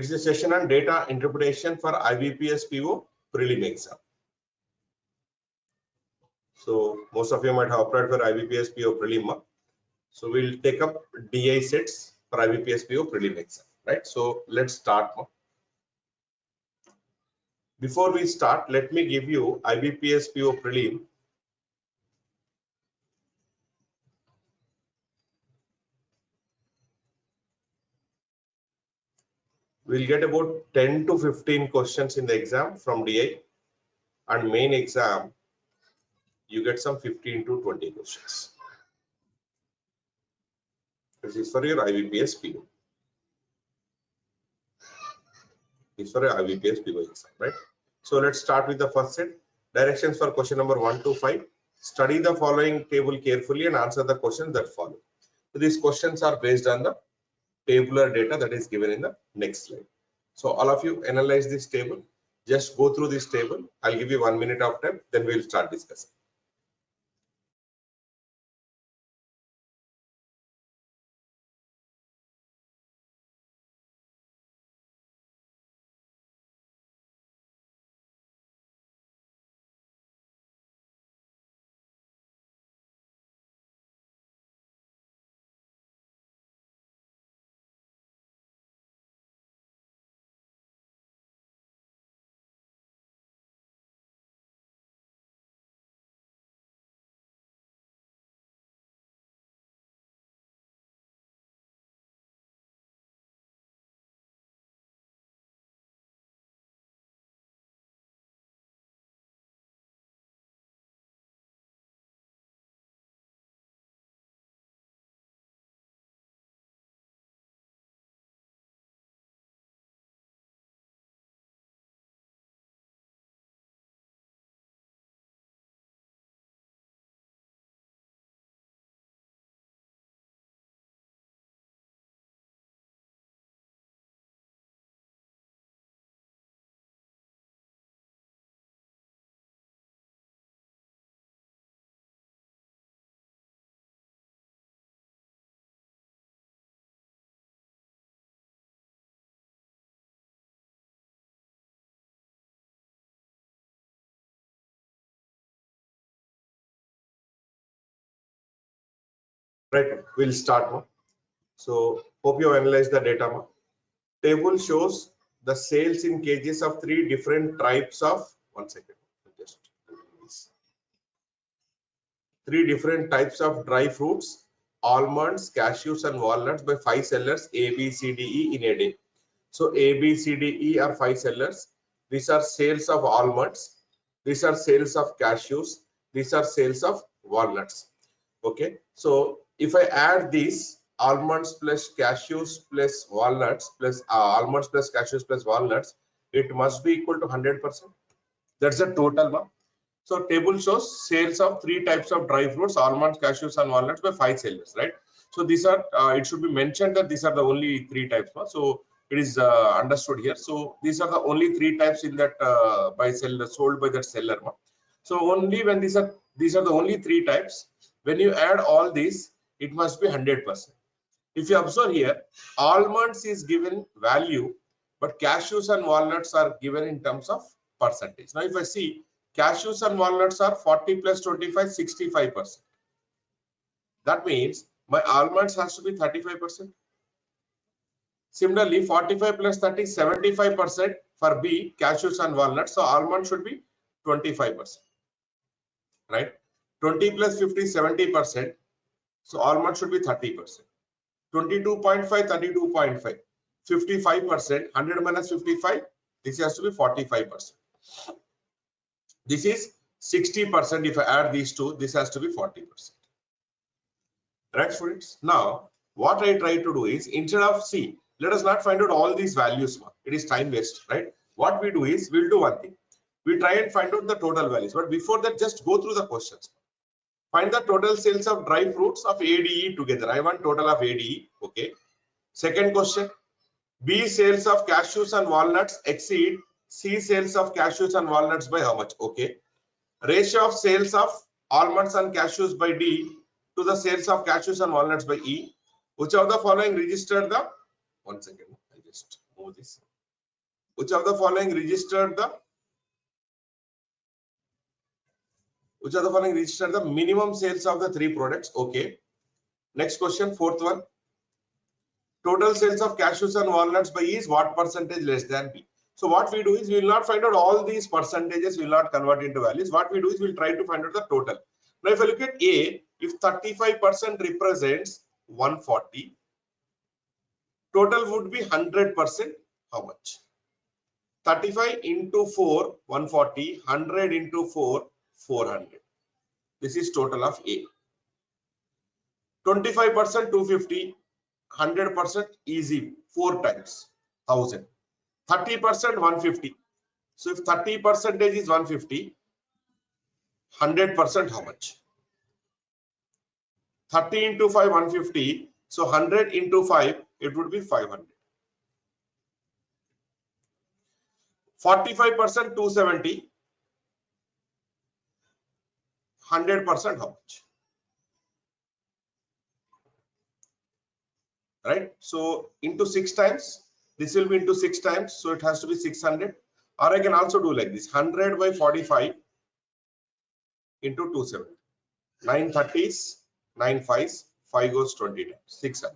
It's a session on data interpretation for IBPSPO Prelim exam. So most of you might have applied for IBPSPO Prelim. So we'll take up DI sets for IBPSPO Prelim exam, right? So let's start. Before we start, let me give you IBPSPO Prelim. We'll get about 10 to 15 questions in the exam from DI, and main exam you get some 15 to 20 questions. This is for your IBPSPO. This is for your IBPSPO exam, right? So let's start with the first set. Directions for question number 1 to 5. Study the following table carefully and answer the questions that follow. So these questions are based on the tabular data that is given in the next slide. So all of you analyze this table. Just go through this table. I'll give you 1 minute of time, then we'll start discussing. Right, we'll start now. So hope you analyze the data. Table shows the sales in kgs of 3 different types of 3 different types of dry fruits, almonds, cashews, and walnuts by 5 sellers A, B, C, D, E in a day. So A, B, C, D, E are 5 sellers. These are sales of almonds. These are sales of cashews. These are sales of walnuts. Okay, so if I add these almonds plus cashews plus walnuts plus almonds plus cashews plus walnuts, it must be equal to 100%. That's the total. So table shows sales of 3 types of dry fruits, almonds, cashews, and walnuts by 5 sellers, right? So these are it should be mentioned that these are the only 3 types. So it is understood here. So these are the only 3 types in that by seller sold by that seller. So only when these are the only 3 types. When you add all these, it must be 100%. If you observe here, almonds is given value, but cashews and walnuts are given in terms of percentage. Now, if I see cashews and walnuts are 40 plus 25, 65%. That means my almonds has to be 35%. Similarly, 45 plus 30, 75% for B, cashews and walnuts. So almonds should be 25%. Right? 20 plus 50, 70%. So almond should be 30%. 22.5, 32.5. 55%. 100 minus 55. This has to be 45%. This is 60%. If I add these two, this has to be 40%. Right, students? Now, what I try to do is, instead of C, let us not find out all these values. It is time waste, right? What we do is, we'll do one thing. We try and find out the total values. But before that, just go through the questions. Find the total sales of dry fruits of ADE together. I want total of ADE. Okay. Second question. B sales of cashews and walnuts exceed C sales of cashews and walnuts by how much? Okay. Ratio of sales of almonds and cashews by D to the sales of cashews and walnuts by E. Which of the following registered the? One second. I just move this. Which of the following registered the minimum sales of the three products? Okay. Next question, fourth one. Total sales of cashews and walnuts by E is what percentage less than B? So what we do is we will not find out all these percentages, we will not convert into values. What we do is we will try to find out the total. Now if I look at A, if 35% represents 140, total would be 100%. How much? 35 into 4, 140, 100 into 4, 400. This is total of A. 25%, 250, 100% easy, 4 times 1000. 30%, 150. So if 30% is 150, 100% how much? 30 into 5, 150. So 100 into 5, it would be 500. 45%, 270. 100% how much? Right? So into 6 times, this will be into 6 times. So it has to be 600. Or I can also do like this, 100 by 45 into 270. 9 30s, 9 5s, 5 goes 20 times, 600.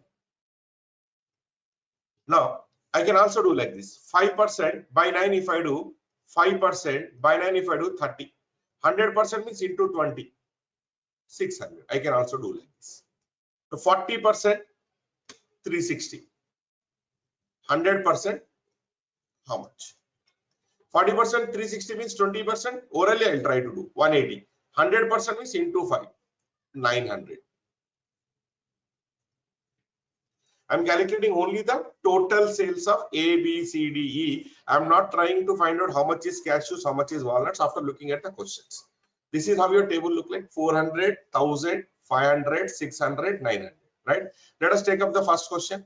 Now, I can also do like this, 5% by 9 if I do, 5% by 9 if I do 30. 100% means into 20, 600. I can also do like this. So 40%, 360. 100%, how much? 40%, 360 means 20%. Orally, I'll try to do 180. 100% means into 5, 900. I'm calculating only the total sales of A, B, C, D, E. I'm not trying to find out how much is cashews, how much is walnuts after looking at the questions. This is how your table look like: 400, 1000, 500, 600, 900. Right? Let us take up the first question.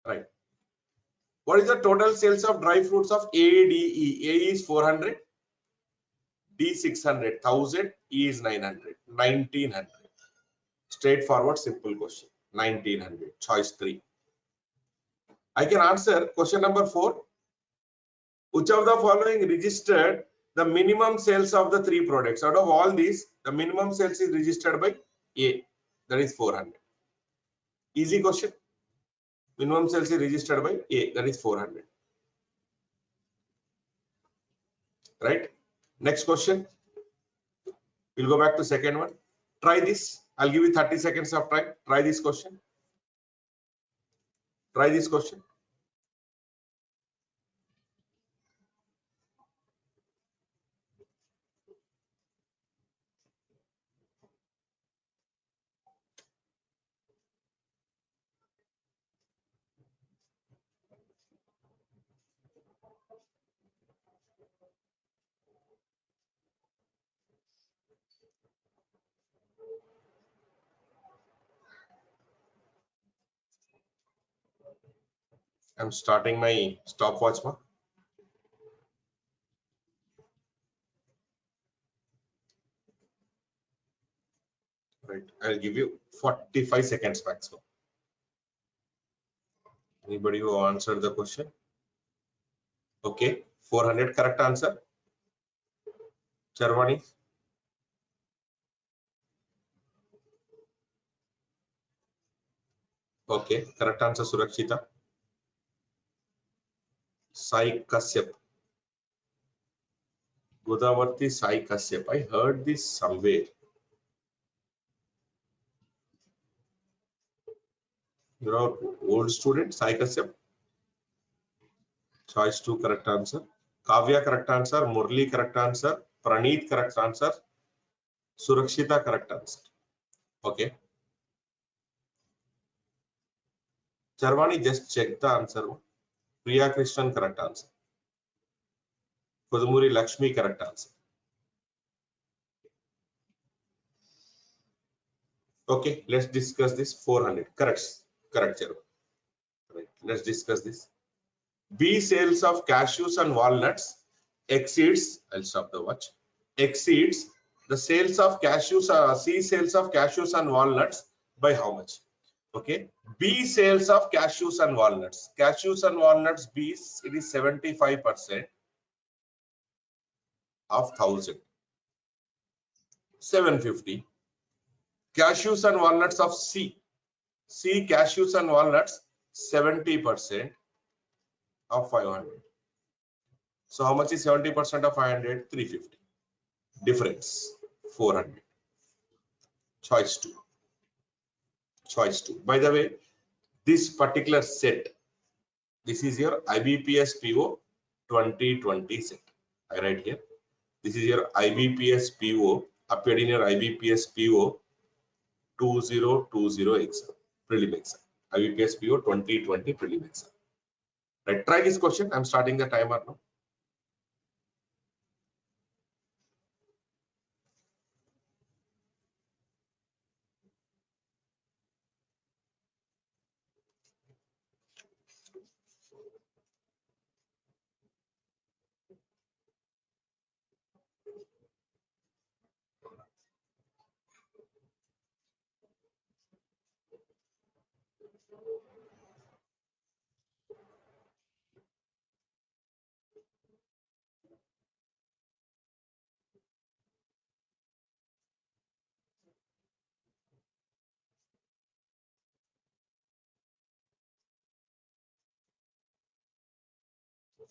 Right. What is the total sales of dry fruits of A, D, E? A is 400, D 600, 1000, E is 900, 1900. Straightforward, simple question. 1900. Choice 3. I can answer question number 4. Which of the following registered the minimum sales of the three products? Out of all these, the minimum sales is registered by A, that is 400. Easy question. Minimum sales is registered by A, that is 400. Right? Next question. We'll go back to second one. Try this. I'll give you 30 seconds of time. Try this question. Try this question. I'm starting my stopwatch now. Right. I'll give you 45 seconds maximum. Anybody who answered the question? Okay. 400 correct answer. Charvani. Okay. Correct answer, Surakshita. Sai Kashyap. Godavarti Sai Kashyap. I heard this somewhere. You're our old student, Sai Kashyap. Choice 2 correct answer. Kavya correct answer. Murli correct answer. Praneeth correct answer. Surakshita correct answer. Okay. Charvani, just check the answer. Priya Krishnan correct answer. Kodumuri Lakshmi correct answer. Okay, let's discuss this. 400 correct, Charvani. Right. Let's discuss this. B sales of cashews and walnuts exceeds, I'll stop the watch, exceeds The sales of cashews, C sales of cashews and walnuts by how much? Okay. B sales of cashews and walnuts. Cashews and walnuts, B, it is 75% of 1000. 750. Cashews and walnuts of C. C cashews and walnuts, 70% of 500. So how much is 70% of 500? 350. Difference 400. Choice 2. Choice 2. By the way, this particular set, this is your IBPSPO 2020 set. I write here. This is your IBPSPO, appeared in your IBPSPO 2020 exam, prelim exam. IBPSPO 2020 prelim exam. Right. Try this question. I'm starting the timer now.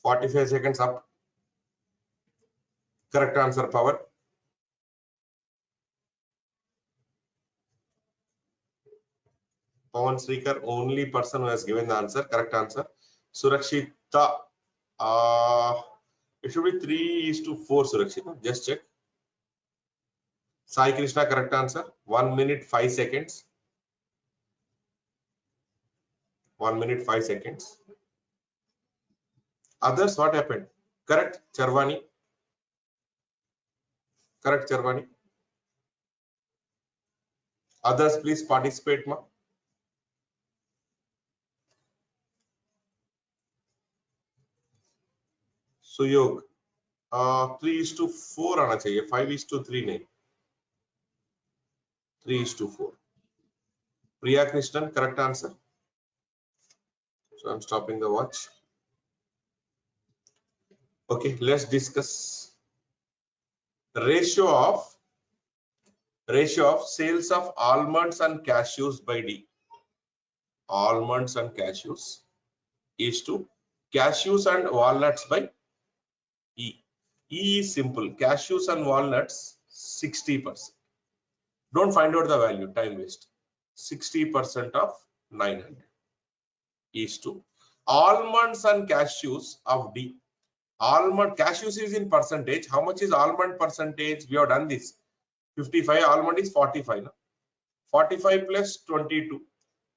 $45 seconds up. Correct answer, Power. Pawan Srikar, only person who has given the answer. Correct answer. Surakshita, it should be 3:4, Surakshita. Just check. Sai Krishna, correct answer. 1 minute 5 seconds. 1 minute 5 seconds. Others, what happened? Correct, Charvani. Correct, Charvani. Others, please participate, ma. Suyog, 3:4 आना चाहिए, 5:3 नहीं, 3:4. Priya Krishnan, correct answer. So I'm stopping the watch. Okay, let's discuss the ratio of sales of almonds and cashews by D. Almonds and cashews is to cashews and walnuts by E. E is simple. Cashews and walnuts 60%. Don't find out the value, time waste. 60% of 900 is to almonds and cashews of D. Almond cashews is in percentage. How much is almond percentage? We have done this. 55, almond is 45. No? 45 plus 22,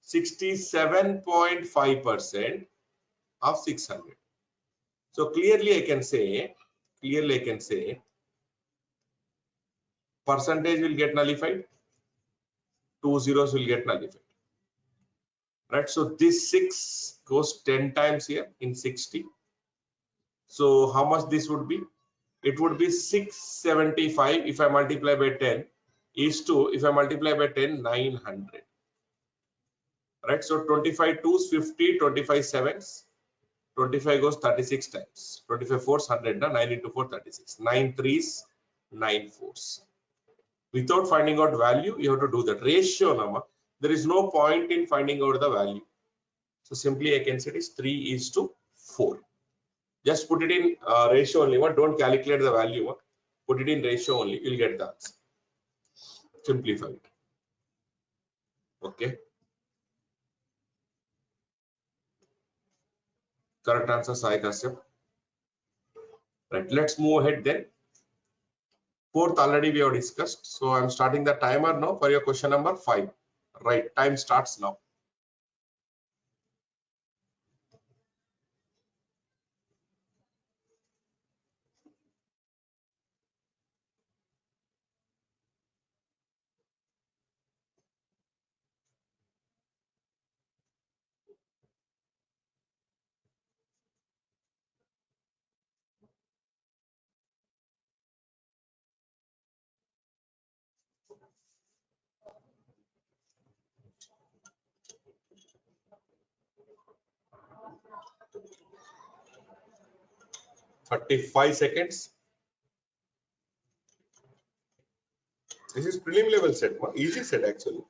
67.5% of 600. So clearly I can say, percentage will get nullified, 2 zeros will get nullified. Right, so this 6 goes 10 times here in 60. So how much this would be? It would be 675 if I multiply by 10 is to, if I multiply by 10, 900. Right, so 25 2s 50, 25 7s, 25 goes 36 times, 25 4s 100, 9 into 4 36, 9 3s 9 4s. Without finding out value, you have to do that ratio number. There is no point in finding out the value. So simply I can say it is 3:4. Just put it in ratio only. Don't calculate the value. Put it in ratio only. You'll get the answer. Simplify it. Okay. Correct answer, Sai Kashyap. Right. Let's move ahead then. Fourth already we have discussed. So I'm starting the timer now for your question number 5. Right. Time starts now. 35 seconds. This is prelim level set, easy set actually.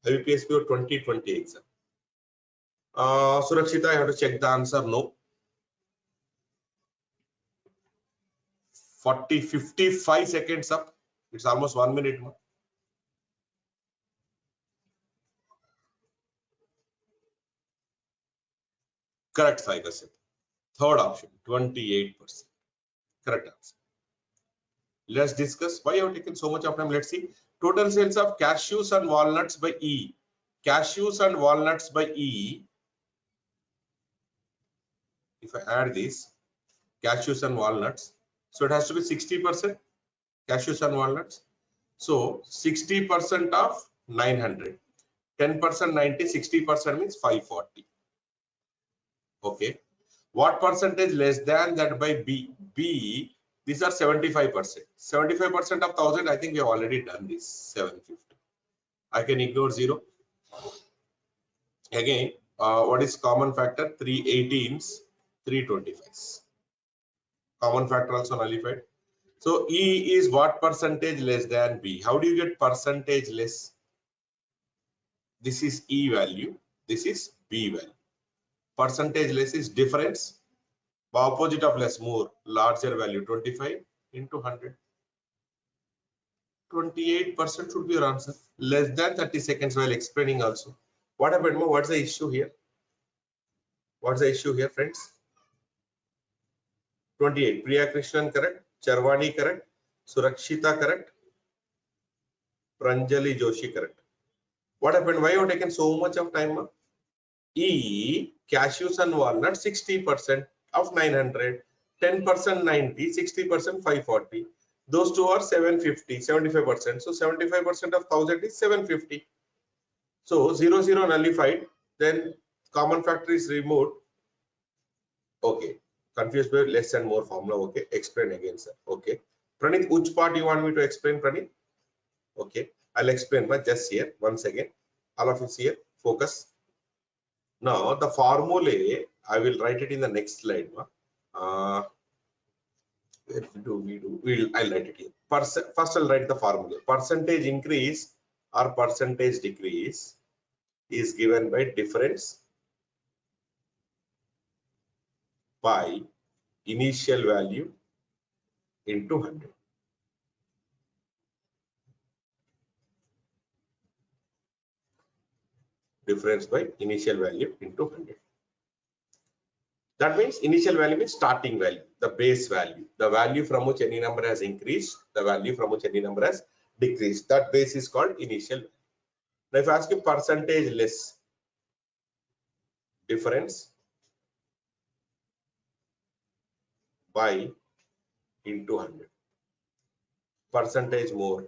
IBPSPO 2020 exam. Surakshita, I have to check the answer. No. 55 seconds up. It's almost 1 minute. Correct, 5%. Third option, 28%. Correct answer. Let's discuss why you have taken so much of time. Let's see. Total sales of cashews and walnuts by E. Cashews and walnuts by E. If I add this, cashews and walnuts, so it has to be 60%. Cashews and walnuts. So 60% of 900. 10% 90, 60% means 540. Okay. What percentage less than that by B? B, these are 75%. 75% of 1000, I think we have already done this. 750. I can ignore 0. Again, what is common factor? 318s, 325s. Common factor also nullified. So E is what percentage less than B? How do you get percentage less? This is E value. This is B value. Percentage less is difference. Opposite of less, more, larger value, 25 into 100. 28% should be your answer. Less than 30 seconds while explaining also. What happened? What's the issue here? What's the issue here, friends? 28. Priya Krishnan correct. Charwani correct. Surakshita correct. Pranjali Joshi correct. What happened? Why you have taken so much of time? E, cashews and walnuts, 60% of 900. 10% 90, 60% 540. Those two are 750, 75%. So 75% of 1000 is 750. So 0, 0 nullified. Then common factor is removed. Okay. Confused by less and more formula. Okay. Explain again, sir. Okay. Pranit, which part you want me to explain, Pranit? Okay. I'll explain, but just here. Once again. All of us here. Focus. Now the formulae, I will write it in the next slide. I'll write it here. First I'll write the formula. Percentage increase or percentage decrease is given by difference by initial value into 100. Difference by initial value into 100. That means initial value means starting value, the base value, the value from which any number has increased, the value from which any number has decreased. That base is called initial value. Now if I ask you percentage less, difference by into 100. Percentage more,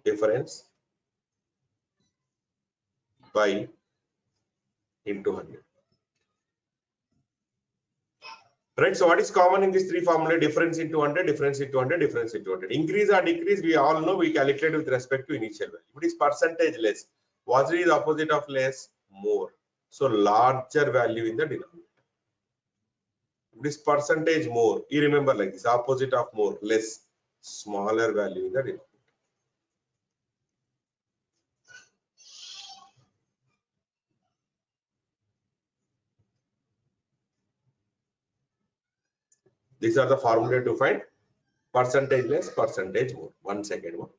difference by into 100. Right, so what is common in these three formulae? Difference into 100, difference into 100, difference into 100. Increase or decrease, we all know we calculate with respect to initial value. What is percentage less? What is the opposite of less? More. So larger value in the denominator. This percentage more, you remember like this, opposite of more, less, smaller value in the denominator. These are the formulae to find percentage less, percentage more. 1 second more.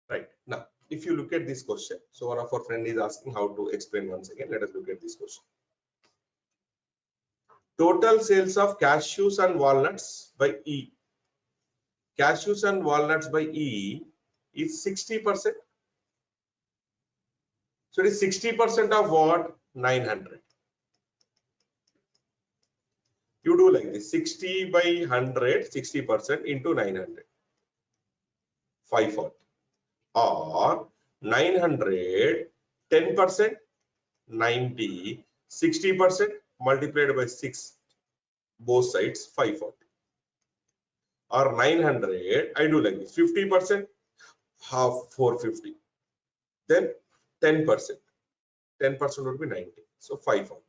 Right, now if you look at this question, so one of our friend is asking how to explain once again. Let us look at this question. Total sales of cashews and walnuts by E. Cashews and walnuts by E is 60%. So it is 60% of what? 900. You do like this, 60 by 100, 60% into 900. 540. Or 900, 10%, 90, 60% multiplied by 6, both sides 540. Or 900, I do like this, 50%, half 450. Then 10%. 10% would be 90. So 540.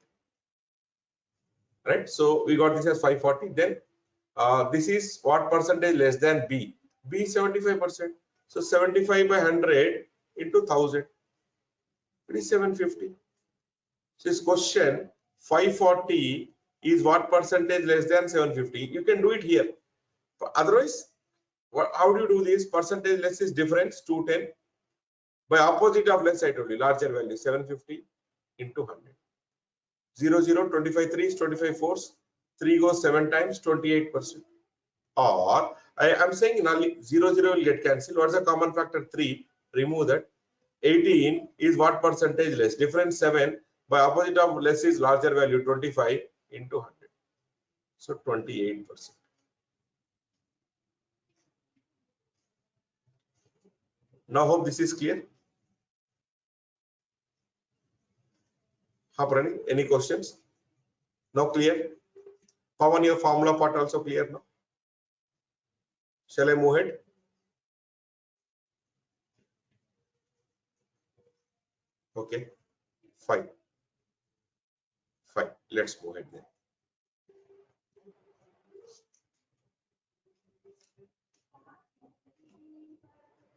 Right? So we got this as 540. Then this is what percentage less than B? B 75%. So 75 by 100 into 1000. It is 750. So this question 540 is what percentage less than 750? You can do it here. Otherwise, how do you do this? Percentage less is difference 210. By opposite of less, I told you larger value 750 into 100. 0, 0, 25 3s, 25 4s. 3 goes 7 times, 28%. Or I am saying null 0, 0 will get cancelled. What is the common factor? 3. Remove that. 18 is what percentage less? Difference 7. By opposite of less is larger value 25 into 100. So 28%. Now hope this is clear. Any questions? Now clear? Pawan, your formula part also clear now? Shall I move ahead? Okay, fine. Fine. Let's move ahead then.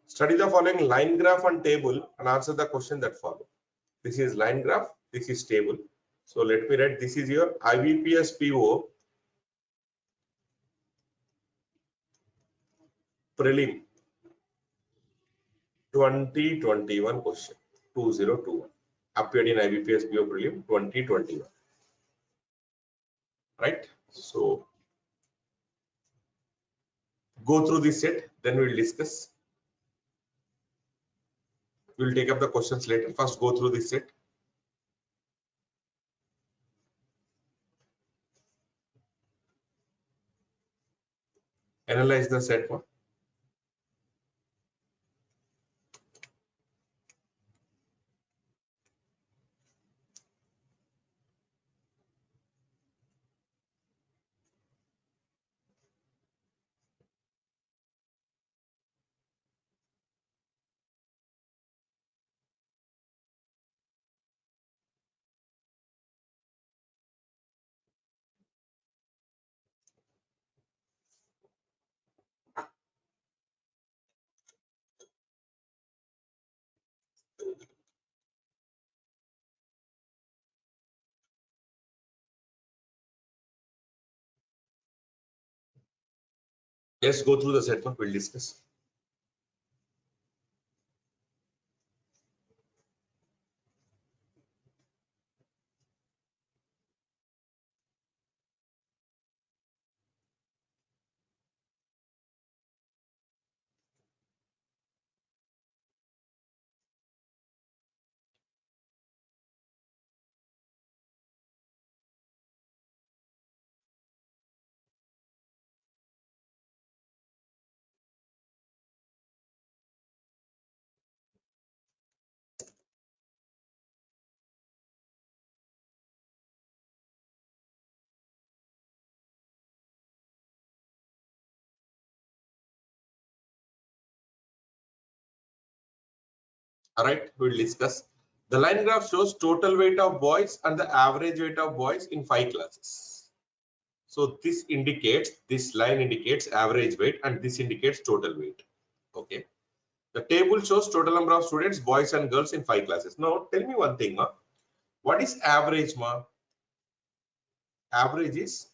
Study the following line graph and table and answer the question that follow. This is line graph, this is table. So let me write, this is your IBPSPO Prelim 2021 question 2021 appeared in IBPSPO Prelim 2021. Right? So go through this set, then we'll discuss. We'll take up the questions later. First, go through this set. Analyze the set one. Let's go through the set one. We'll discuss. All right, we'll discuss. The line graph shows total weight of boys and the average weight of boys in 5 classes. So this indicates, this line indicates average weight and this indicates total weight. Okay. The table shows total number of students, boys and girls in 5 classes. Now tell me one thing, ma. What is average, ma? Average is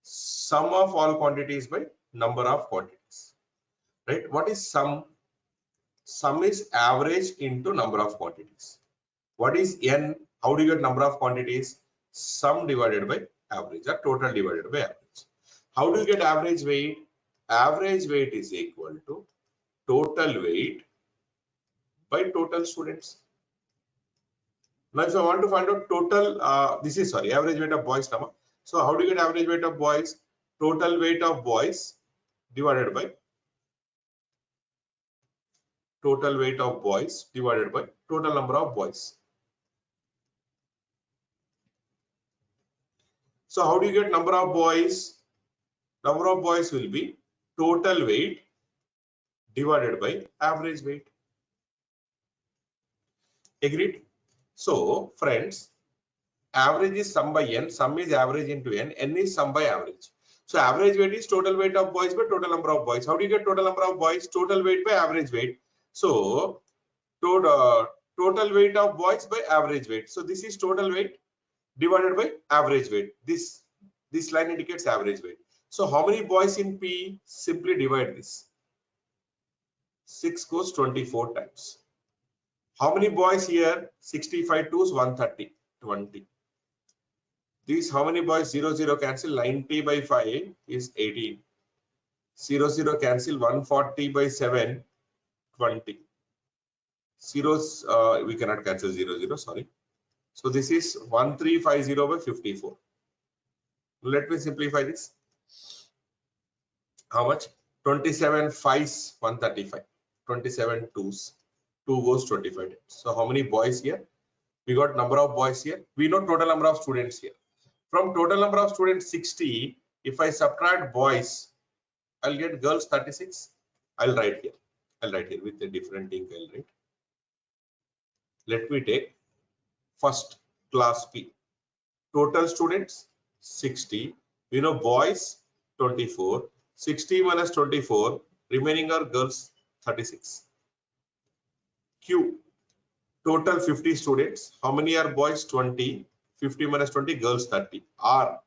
sum of all quantities by number of quantities. Right? What is sum? Sum is average into number of quantities. What is n? How do you get number of quantities? Sum divided by average or total divided by average. How do you get average weight? Average weight is equal to total weight by total students. Now if I want to find out total, this is average weight of boys. So how do you get average weight of boys? Total weight of boys divided by total weight of boys divided by total number of boys. So how do you get number of boys? Number of boys will be total weight divided by average weight. Agreed? So friends, average is sum by n, sum is average into n is sum by average. So average weight is total weight of boys by total number of boys. How do you get total number of boys? Total weight by average weight. So total weight of boys by average weight. So this is total weight divided by average weight. This line indicates average weight. So how many boys in P? Simply divide this. 6 goes 24 times. How many boys here? 65 to 130, 20. These how many boys? 0, 0 cancel. 90 by 5 is 18. 0, 0 cancel. 140 by 7, 20. Zeros, we cannot cancel 0, 0, sorry. So this is 1350 by 54. Let me simplify this. How much? 27 5s, 135. 27 2s. 2 goes 25. So how many boys here? We got number of boys here. We know total number of students here. From total number of students 60, if I subtract boys, I'll get girls 36. I'll write here. I'll write here with a different ink. I'll write. Let me take first class P. Total students 60. We know boys 24. 60 minus 24. Remaining are girls 36. Q. Total 50 students. How many are boys? 20. 50 minus 20, girls 30. R.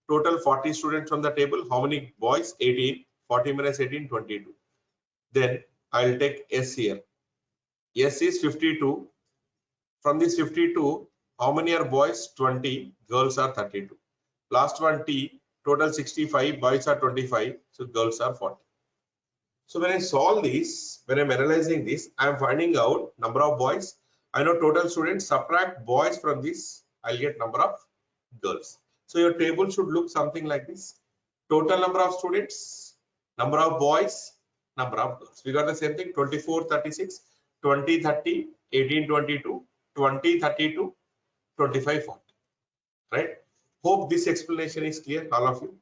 Total 40 students from the table. How many boys? 18. 40 minus 18, 22. Then I'll take S here. S is 52. From this 52, how many are boys? 20. Girls are 32. Last one T. Total 65. Boys are 25. So girls are 40. So when I solve this, when I'm analyzing this, I'm finding out number of boys. I know total students. Subtract boys from this, I'll get number of girls. So your table should look something like this. Total number of students, number of boys, number of girls. We got the same thing. 24 36, 20 30, 18 22, 20 32, 25 40. Right? Hope this explanation is clear, all of you.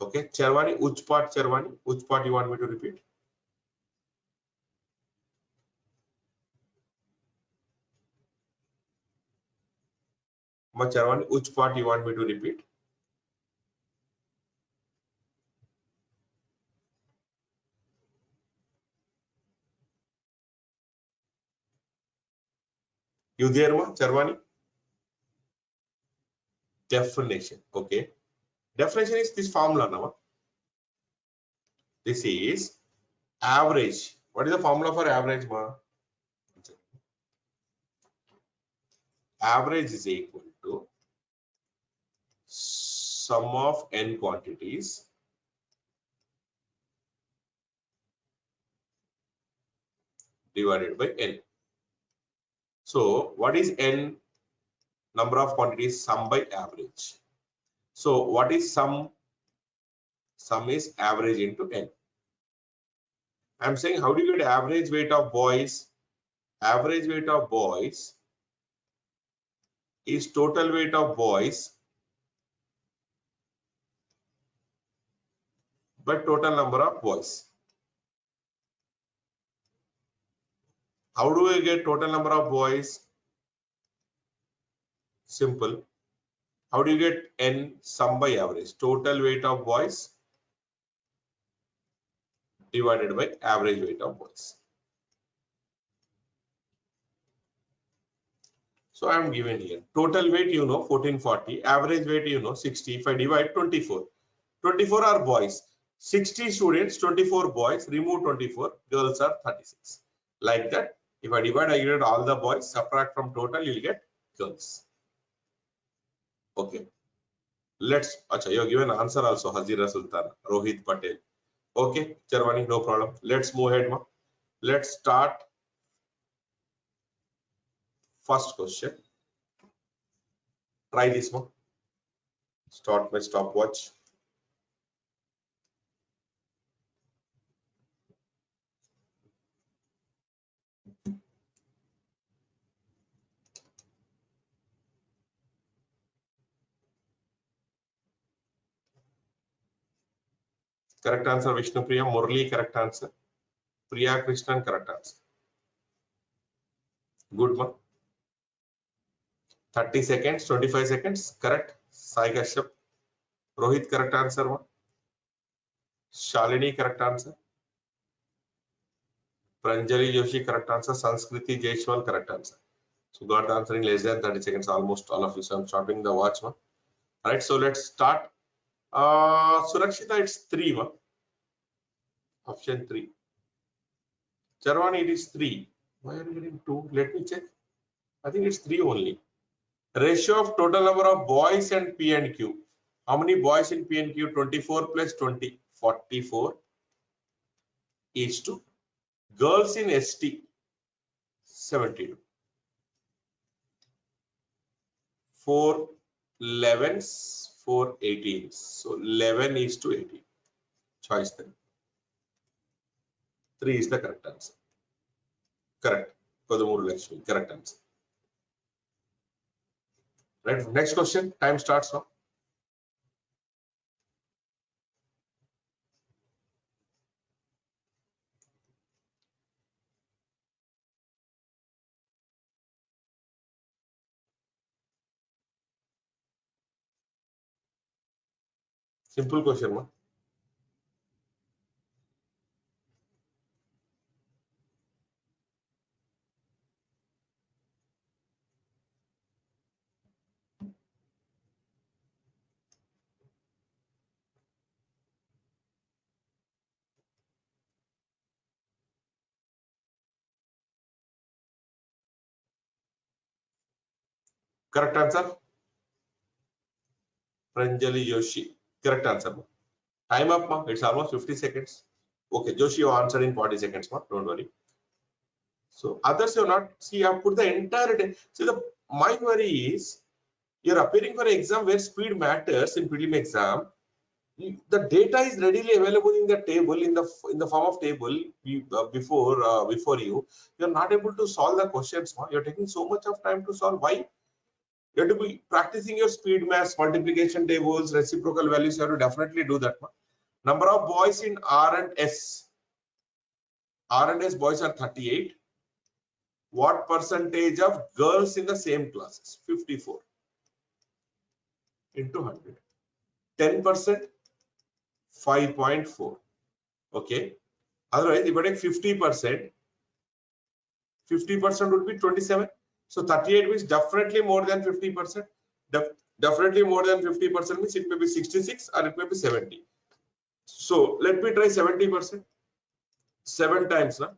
Okay, Charvani, which part Charvani? Which part you want me to repeat? Charvani, which part you want me to repeat? You there, ma? Charvani? Definition. Okay. Definition is this formula now. This is average. What is the formula for average, ma? Average is equal to sum of n quantities divided by n. So what is n? Number of quantities, sum by average. So what is sum? Sum is average into n. I'm saying, how do you get average weight of boys? Average weight of boys is total weight of boys by total number of boys. How do I get total number of boys? Simple. How do you get n? Sum by average. Total weight of boys divided by average weight of boys. So I am given here. Total weight, you know, 1440. Average weight, you know, 60. If I divide 24. 24 are boys. 60 students, 24 boys. Remove 24. Girls are 36. Like that. If I divide, I get all the boys. Subtract from total, you'll get girls. Okay. Let's. Acha, you have given answer also. Hazira Sultana, Rohit Patel. Okay, Charvani, no problem. Let's move ahead, ma. Let's start. First question. Try this one. Start my stopwatch. Correct answer Vishnu Priya. Murli, correct answer. Priya Krishnan, correct answer. Good one. 30 seconds, 25 seconds, correct. Sai Kashyap. Rohit, correct answer one. Shalini, correct answer. Pranjali Joshi, correct answer. Sanskriti Jaiswal, correct answer. So got the answer in less than 30 seconds, almost all of you. So I'm stopping the watch one. All right, so let's start. Surakshita, it's 3 one. Option 3. Charvani, it is 3. Why are you getting 2? Let me check. I think it's 3 only. Ratio of total number of boys and P and Q. How many boys in P and Q? 24 plus 20, 44 is to girls in ST, 72. 4 11s, 4 18s. So 11 is to 18. Choice then. 3 is the correct answer. Correct. Kodamuru Lakshmi, correct answer. Right. Next question. Time starts now. Simple question, ma. Correct answer. Pranjali Joshi. Correct answer, ma. Time up, ma. It's almost 50 seconds. Okay, Joshi, you answered in 40 seconds, ma. Don't worry. So others you not see. I put the entire day. See, my worry is you're appearing for an exam where speed matters in prelim exam. The data is readily available in the table in the form of table before you. You're not able to solve the questions. Ma. You're taking so much of time to solve. Why? You have to be practicing your speed maths, multiplication tables, reciprocal values. You have to definitely do that. Ma. Number of boys in R and S. R and S boys are 38. What percentage of girls in the same classes? 54 into 100. 10%, 5.4. Okay. Otherwise, if I take 50%, 50% would be 27. So 38 means definitely more than 50%. Definitely more than 50% means it may be 66 or it may be 70. So let me try 70%. 7 times, na?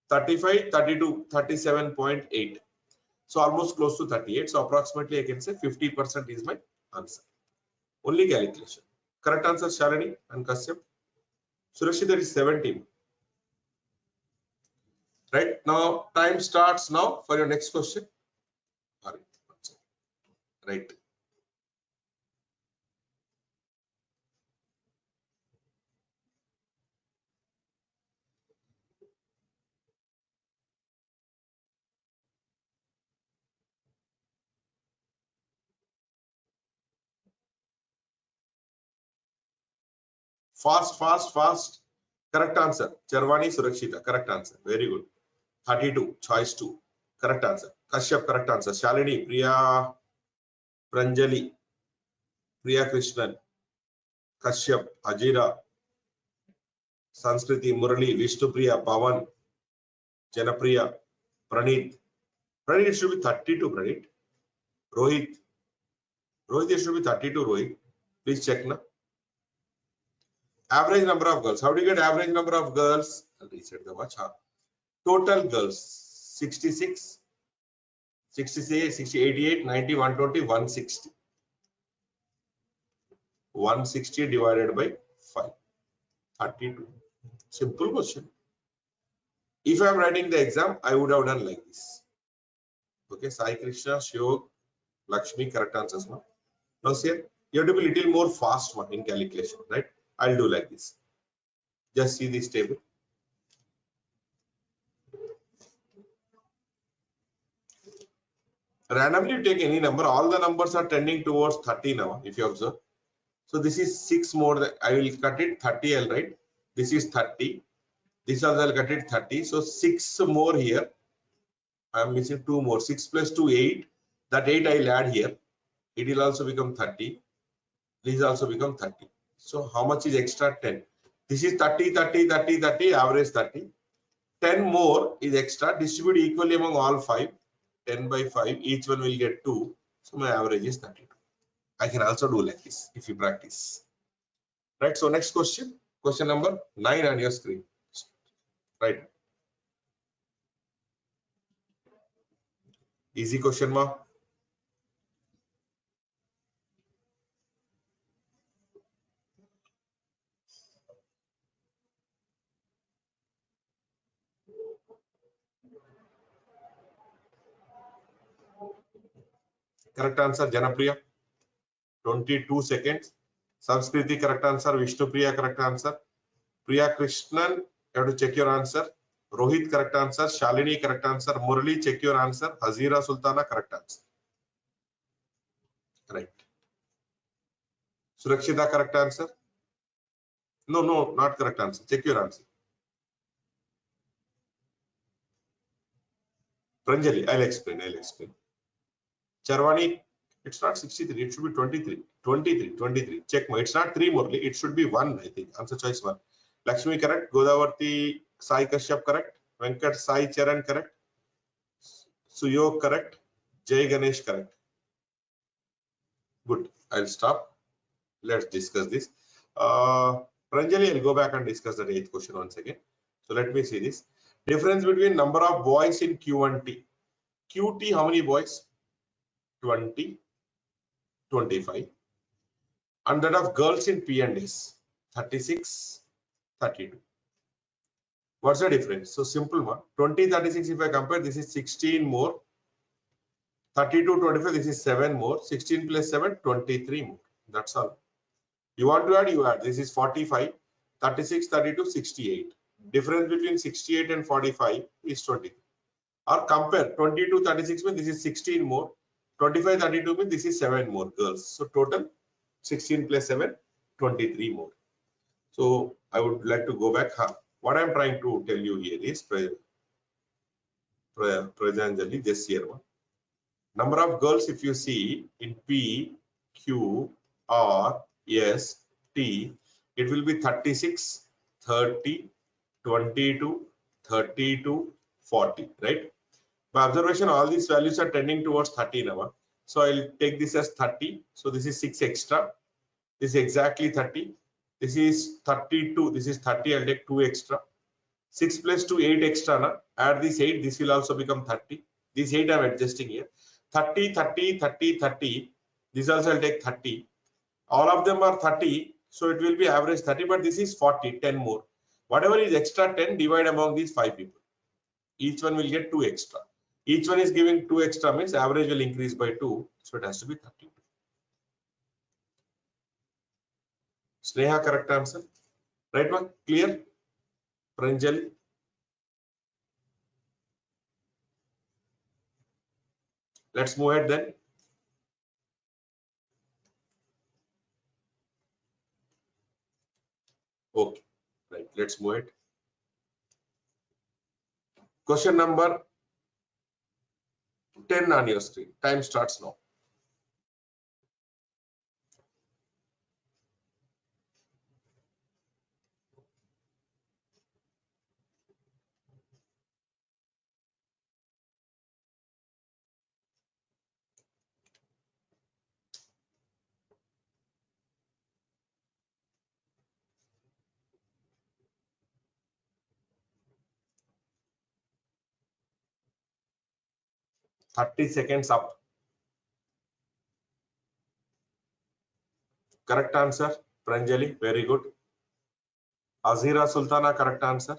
35, 32, 37.8. So almost close to 38. So approximately I can say 50% is my answer. Only calculation. Correct answer Shalini and Kashyap. Surashita is 17. Right now, time starts now for your next question. Right. Fast, fast, fast. Correct answer. Charvani Surakshita. Correct answer. Very good. 32. Choice 2. Correct answer. Kashyap. Correct answer. Shalini. Priya. Pranjali. Priya Krishnan. Kashyap. Ajira. Sanskriti. Murali. Vishnupriya. Pawan. Janapriya. Pranit. Pranit, it should be 32. Pranit. Rohit. Rohit, it should be 32. Rohit. Please check now. Average number of girls. How do you get average number of girls? I'll reset the watch. Total girls 66, 66, 60, 88, 90, 120, 160. 160 divided by 5. 32. Simple question. If I am writing the exam, I would have done like this. Okay, Sai Krishna, Shiog, Lakshmi, correct answers. Now, see, you have to be a little more fast in calculation, right? I'll do like this. Just see this table. Randomly you take any number, all the numbers are tending towards 30 now, if you observe. So this is 6 more. I will cut it 30. I'll write this is 30. This also I'll cut it 30. So 6 more here. I am missing 2 more. 6 plus 2 8. That 8 I'll add here. It will also become 30. This also become 30. So how much is extra? 10. This is 30, 30, 30, 30. Average 30. 10 more is extra. Distribute equally among all 5. 10 by 5. Each one will get 2. So my average is 32. I can also do like this if you practice. Right. So next question. Question number 9 on your screen. Right. Easy question, ma. Correct answer, Janapriya. 22 seconds. Samskriti, correct answer. Vishnupriya, correct answer. Priya Krishnan, you have to check your answer. Rohit, correct answer. Shalini, correct answer. Murali, check your answer. Hazira Sultana, correct answer. Right. Surakshita, correct answer. No, no, not correct answer. Check your answer. Pranjali, I'll explain. Charvani, it's not 63. It should be 23. 23. Check. It's not 3 more. It should be 1, I think. Answer choice 1. Lakshmi, correct. Godavarti, Sai Kashyap, correct. Venkat, Sai Charan, correct. Suyog, correct. Jay Ganesh, correct. Good. I'll stop. Let's discuss this. Pranjali, I'll go back and discuss the 8th question once again. So let me see this. Difference between number of boys in Q1T. QT, how many boys? 20, 25. And that of girls in P and S, 36, 32. What's the difference? So simple one. 20, 36, if I compare, this is 16 more. 32, 25, this is 7 more. 16 plus 7, 23 more. That's all. You want to add, you add. This is 45, 36, 32, 68. Difference between 68 and 45 is 20. Or compare 22, 36 means this is 16 more. 25, 32 means this is 7 more girls. So total 16 plus 7, 23 more. So I would like to go back. What I'm trying to tell you here is Prajanjali, this year one. Number of girls, if you see in P, Q, R, S, T, it will be 36, 30, 22, 32, 40, right? By observation, all these values are tending towards 30 now. So I'll take this as 30. So this is 6 extra. This is exactly 30. This is 32. This is 30. I'll take 2 extra. 6 plus 2, 8 extra. Na? Add this 8. This will also become 30. This 8 I'm adjusting here. 30, 30, 30, 30. This also I'll take 30. All of them are 30. So it will be average 30. But this is 40. 10 more. Whatever is extra 10, divide among these 5 people. Each one will get 2 extra. Each one is giving 2 extra means average will increase by 2. So it has to be 32. Sneha, correct answer. Right one? Clear? Pranjali? Let's move ahead then. Okay. Right. Let's move ahead. Question number 10 on your screen. Time starts now. Thirty seconds up. Correct answer, Pranjali. Very good. Azira Sultana, correct answer.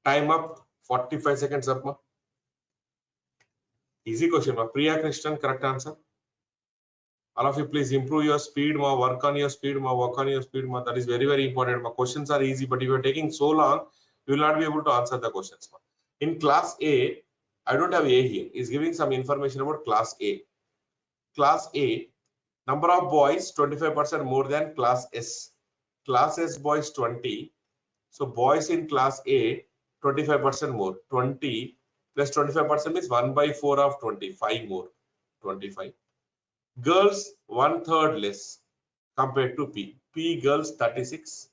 Time up. 45 seconds up. Ma. Easy question. Ma. Priya Krishnan, correct answer. All of you, please improve your speed. Ma. Work on your speed. Ma. Work on your speed. Ma. That is very, very important. Ma. Questions are easy, but if you are taking so long, you will not be able to answer the questions. Ma. In class A, I don't have A here. He's giving some information about class A. Class A, number of boys 25% more than class S. Class S boys 20. So boys in class A 25% more. 20 plus 25% is 1/4 of 25 more. 25. Girls 1/3 less compared to P. P girls 36.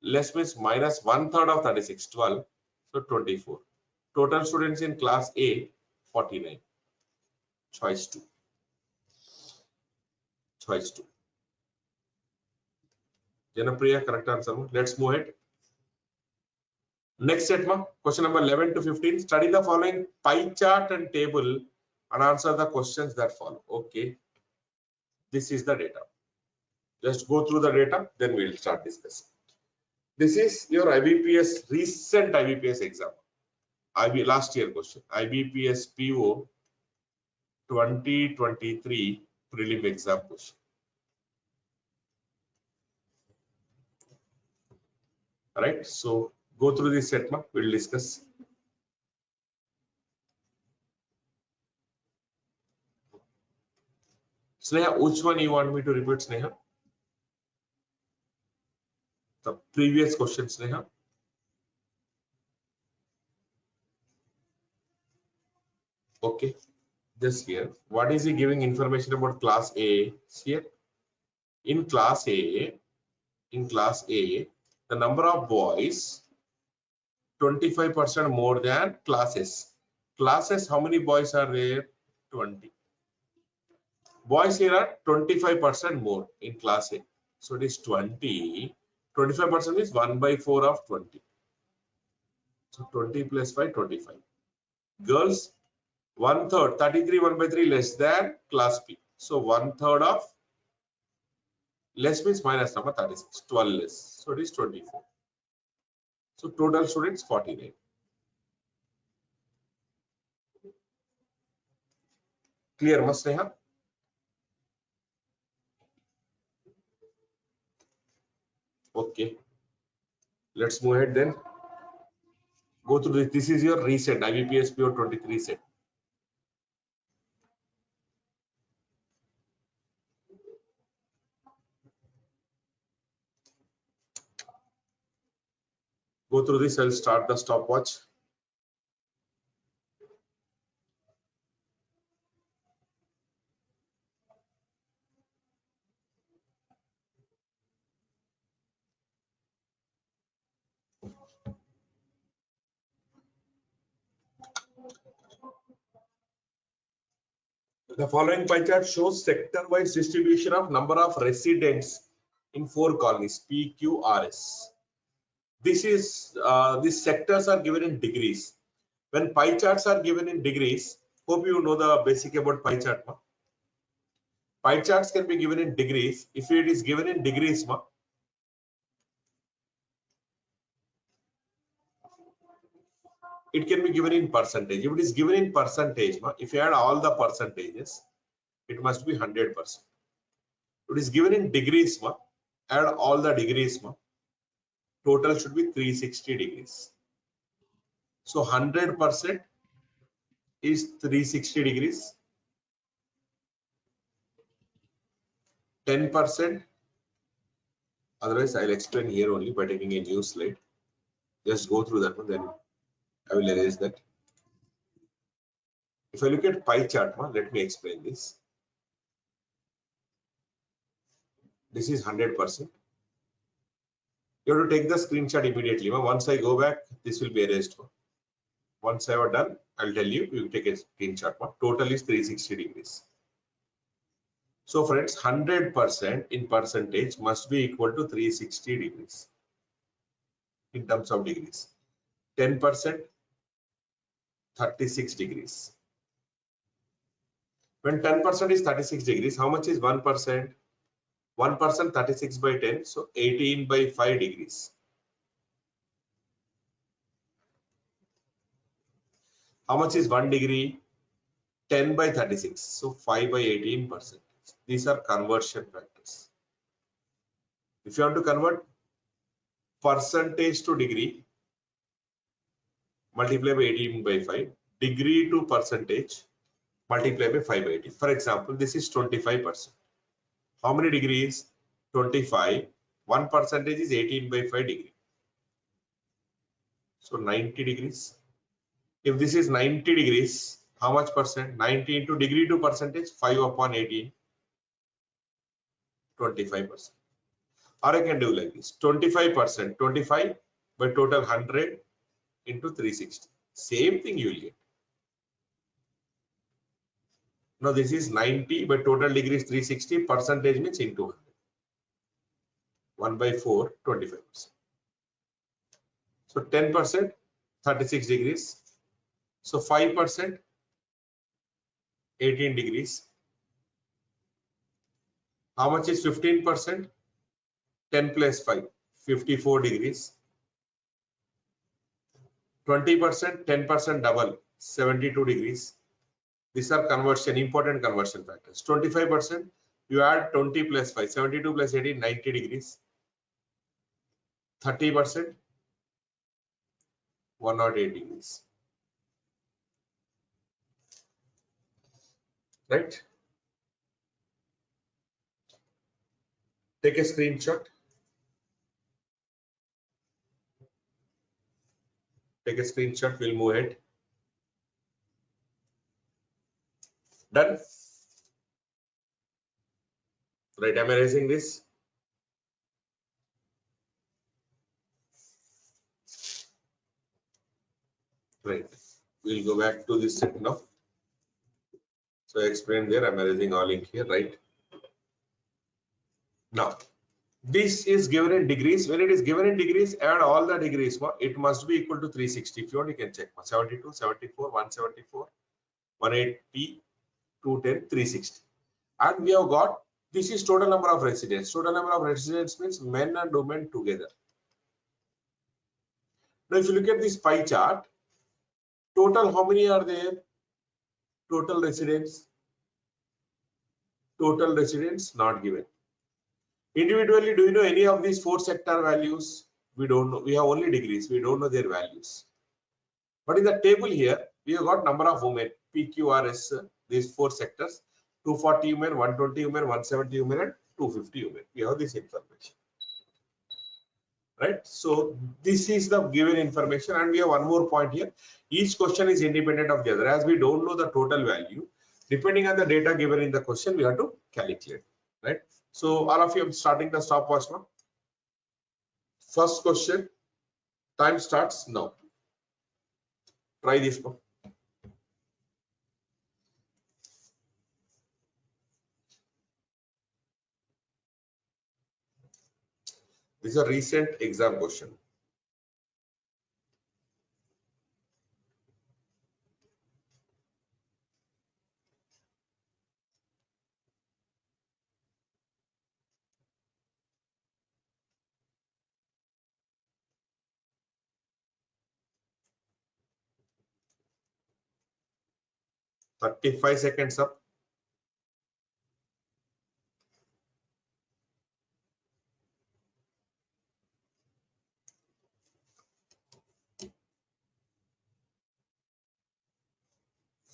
Less means minus 1/3 of 36, 12. So 24. Total students in class A 49. Choice 2. Choice 2. Janapriya, correct answer. Let's move ahead. Next set, question number 11 to 15. Study the following pie chart and table and answer the questions that follow. Okay. This is the data. Just go through the data, then we'll start discussing. This is your IBPS, recent IBPS exam. Last year question. IBPSPO 2023 prelim exam question. Alright, so go through this set, we'll discuss. Sneha, which one you want me to repeat, Sneha? The previous question, Sneha. Okay, this here. What is he giving information about class A? Here, in class A, the number of boys 25% more than classes. Classes, how many boys are there? 20. Boys here are 25% more in class A. So it is 20. 25% is 1/4 of 20. So 20 plus 5, 25. Girls, 1/3, 33, 1/3 less than class P. So 1/3 of less means minus number 36, 12 less. So it is 24. So total students 49. Clear, Sneha? Okay. Let's move ahead then. Go through this. This is your recent IBPSPO 23 set. Go through this. I'll start the stopwatch. The following pie chart shows sector-wise distribution of number of residents in 4 colonies, PQRS. This is these sectors are given in degrees. When pie charts are given in degrees, hope you know the basic about pie chart. Pie charts can be given in degrees. If it is given in degrees, it can be given in percentage. If it is given in percentage, if you add all the percentages, it must be 100%. It is given in degrees, add all the degrees, total should be 360 degrees. So 100% is 360 degrees. 10%. Otherwise, I'll explain here only by taking a new slide. Just go through that one, then I will erase that. If I look at pie chart, let me explain this. This is 100%. You have to take the screenshot immediately. Once I go back, this will be erased. Once I have done, I'll tell you, you take a screenshot. Total is 360 degrees. So friends, 100% in percentage must be equal to 360 degrees in terms of degrees. 10%, 36 degrees. When 10% is 36 degrees, how much is 1%? 1%, 36 by 10, so 18 by 5 degrees. How much is 1 degree? 10 by 36, so 5 by 18%. These are conversion factors. If you want to convert percentage to degree, multiply by 18 by 5. degree to percentage multiply by 580. For example, this is 25%. How many degrees? 25. 1% is 18 by 5 degree. So 90 degrees. If this is 90 degrees, how much percent? 90 into degree to percentage, 5 upon 18, 25%. Or I can do like this, 25%, 25 by total 100 into 360. Same thing you will get. Now this is 90 by total degrees 360, percentage means into 100. 1 by 4, 25%. So 10%, 36 degrees. So 5%, 18 degrees. How much is 15%? 10 plus 5, 54 degrees. 20%, 10% double, 72 degrees. These are conversion, important conversion factors. 25%, you add 20 plus 5, 72 plus 18, 90 degrees. 30%, 108 degrees. Right? Take a screenshot. Take a screenshot, we'll move ahead. Done? Right, am I erasing this? Right, we'll go back to this set now. So I explained there, I'm erasing all in here, right? Now, this is given in degrees. When it is given in degrees, add all the degrees. It must be equal to 360. If you want, you can check. 72, 74, 174, 180, 210, 360. And we have got, this is total number of residents. Total number of residents means men and women together. Now, if you look at this pie chart, total how many are there? Total residents not given. Individually, do you know any of these 4 sector values? We don't know. We have only degrees. We don't know their values. But in the table here, we have got number of women, PQRS, these 4 sectors, 240 women, 120 women, 170 women, and 250 women. We have this information. Right? So this is the given information, and we have one more point here. Each question is independent of the other. As we don't know the total value, depending on the data given in the question, we have to calculate. Right? So all of you, I'm starting the stopwatch now. First question, time starts now. Try this one. This is a recent exam question. $35 seconds up.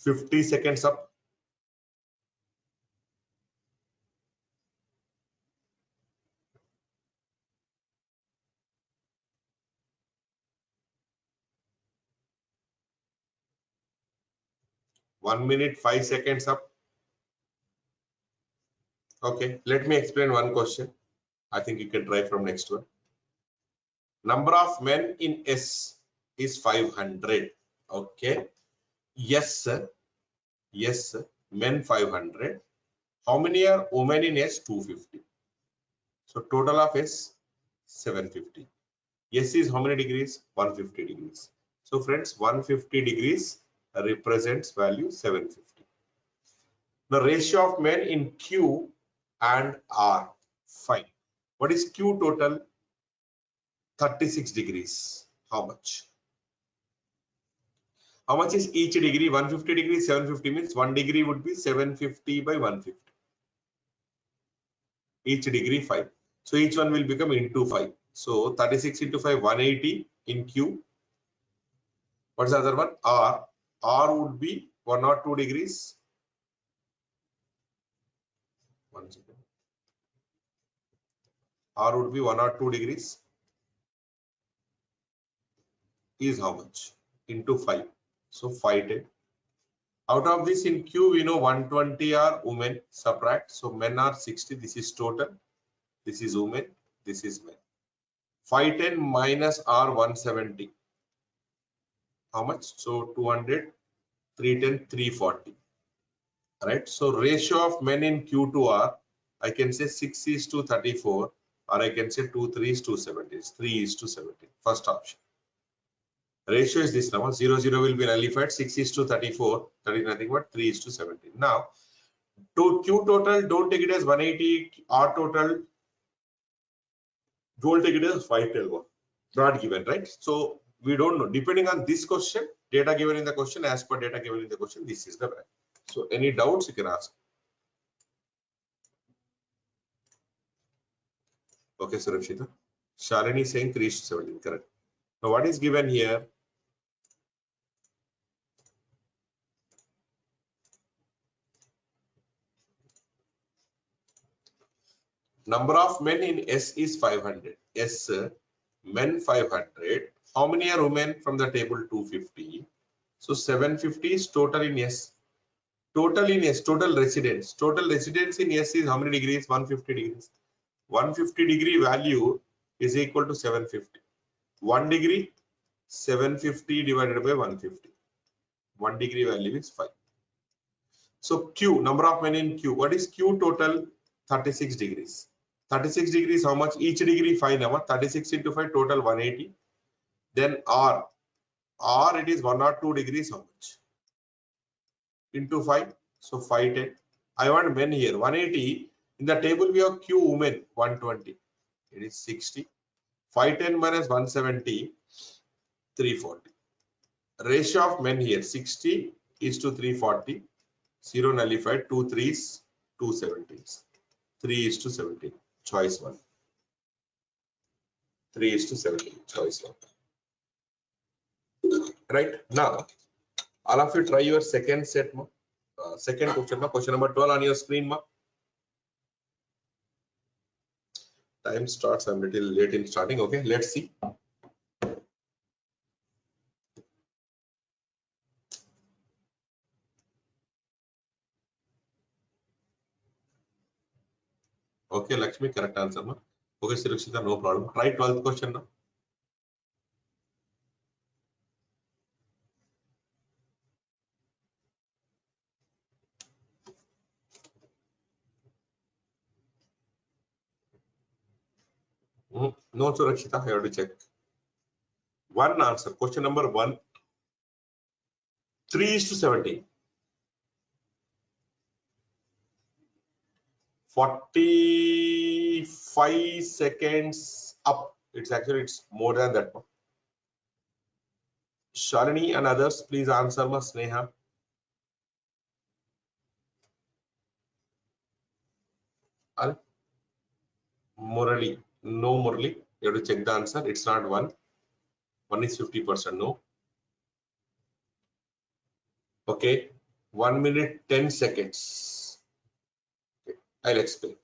$50 seconds up. One minute, 5 seconds up. Okay, let me explain one question. I think you can try from next one. Number of men in S is 500. Okay. Yes, sir. Yes, sir. Men 500. How many are women in S? 250. So total of S 750. S is how many degrees? 150 degrees. So friends, 150 degrees represents value 750. The ratio of men in Q and R. Fine. What is Q total? 36 degrees. How much? How much is each degree? 150 degrees, 750 means 1 degree would be 750 by 150. Each degree 5. So each one will become into 5. So 36 into 5, 180 in Q. What's the other one? R. R would be 1 or 2 degrees. 1 second. R would be 1 or 2 degrees. Is how much? Into 5. So 510. Out of this in Q, we know 120 are women. Subtract. So men are 60. This is total. This is women. This is men. 510 minus R 170. How much? So 200, 310, 340. Right. So ratio of men in Q2 are, I can say 6:34, or I can say 2:3:70. 3:70. First option. Ratio is this number. 0, 0 will be nullified. 6:34. That is nothing but 3:70. Now, to Q total, don't take it as 180. R total, don't take it as 512. Not given, right? So we don't know. Depending on this question, data given in the question, as per data given in the question, this is the value. So any doubts you can ask. Okay, Surakshita. Shalini is saying 3:17. Correct. Now what is given here? Number of men in S is 500. S, men 500. How many are women from the table? 250. So 750 is total in S. Total in S, total residence. Total residence in S is how many degrees? 150 degrees. 150 degree value is equal to 750. 1 degree, 750 divided by 150. 1 degree value is 5. So Q, number of men in Q. What is Q total? 36 degrees. 36 degrees, how much? Each degree 5 number. 36 into 5, total 180. Then R. R, it is 1 or 2 degrees, how much? Into 5. So 510. I want men here. 180. In the table, we have Q women. 120. It is 60. 510 minus 170. 340. Ratio of men here. 60 is to 340. 0 nullified. 2 3s. 2 70s. 3:17. Choice 1. 3:17. Choice 1. Right now, all of you try your second set. Second question. Question number 12 on your screen. Time starts. I'm a little late in starting. Okay, let's see. Okay, Lakshmi, correct answer. Okay, Sirukshita, no problem. Try 12th question now. No, Surakshita, I have to check. One answer. Question number 1. 3:17. 45 seconds up. It's more than that. Shalini and others, please answer. Sneha. Murali. No, Murali. You have to check the answer. It's not 1. 1 is 50%. No. Okay. 1 minute 10 seconds. Okay. I'll explain.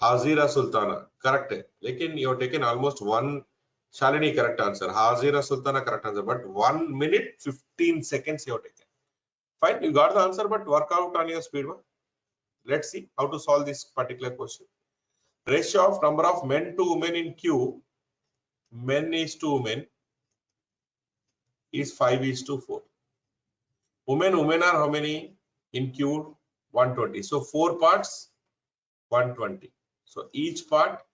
Hazira Sultana. Correct. Lekin you have taken almost 1. Shalini, correct answer. Hazira Sultana, correct answer. But 1 minute 15 seconds you have taken. Fine. You got the answer, but work out on your speed. Let's see how to solve this particular question. Ratio of number of men to women in Q. Men is to women is 5:4. Women are how many in Q? 120. So 4 parts, 120. So each part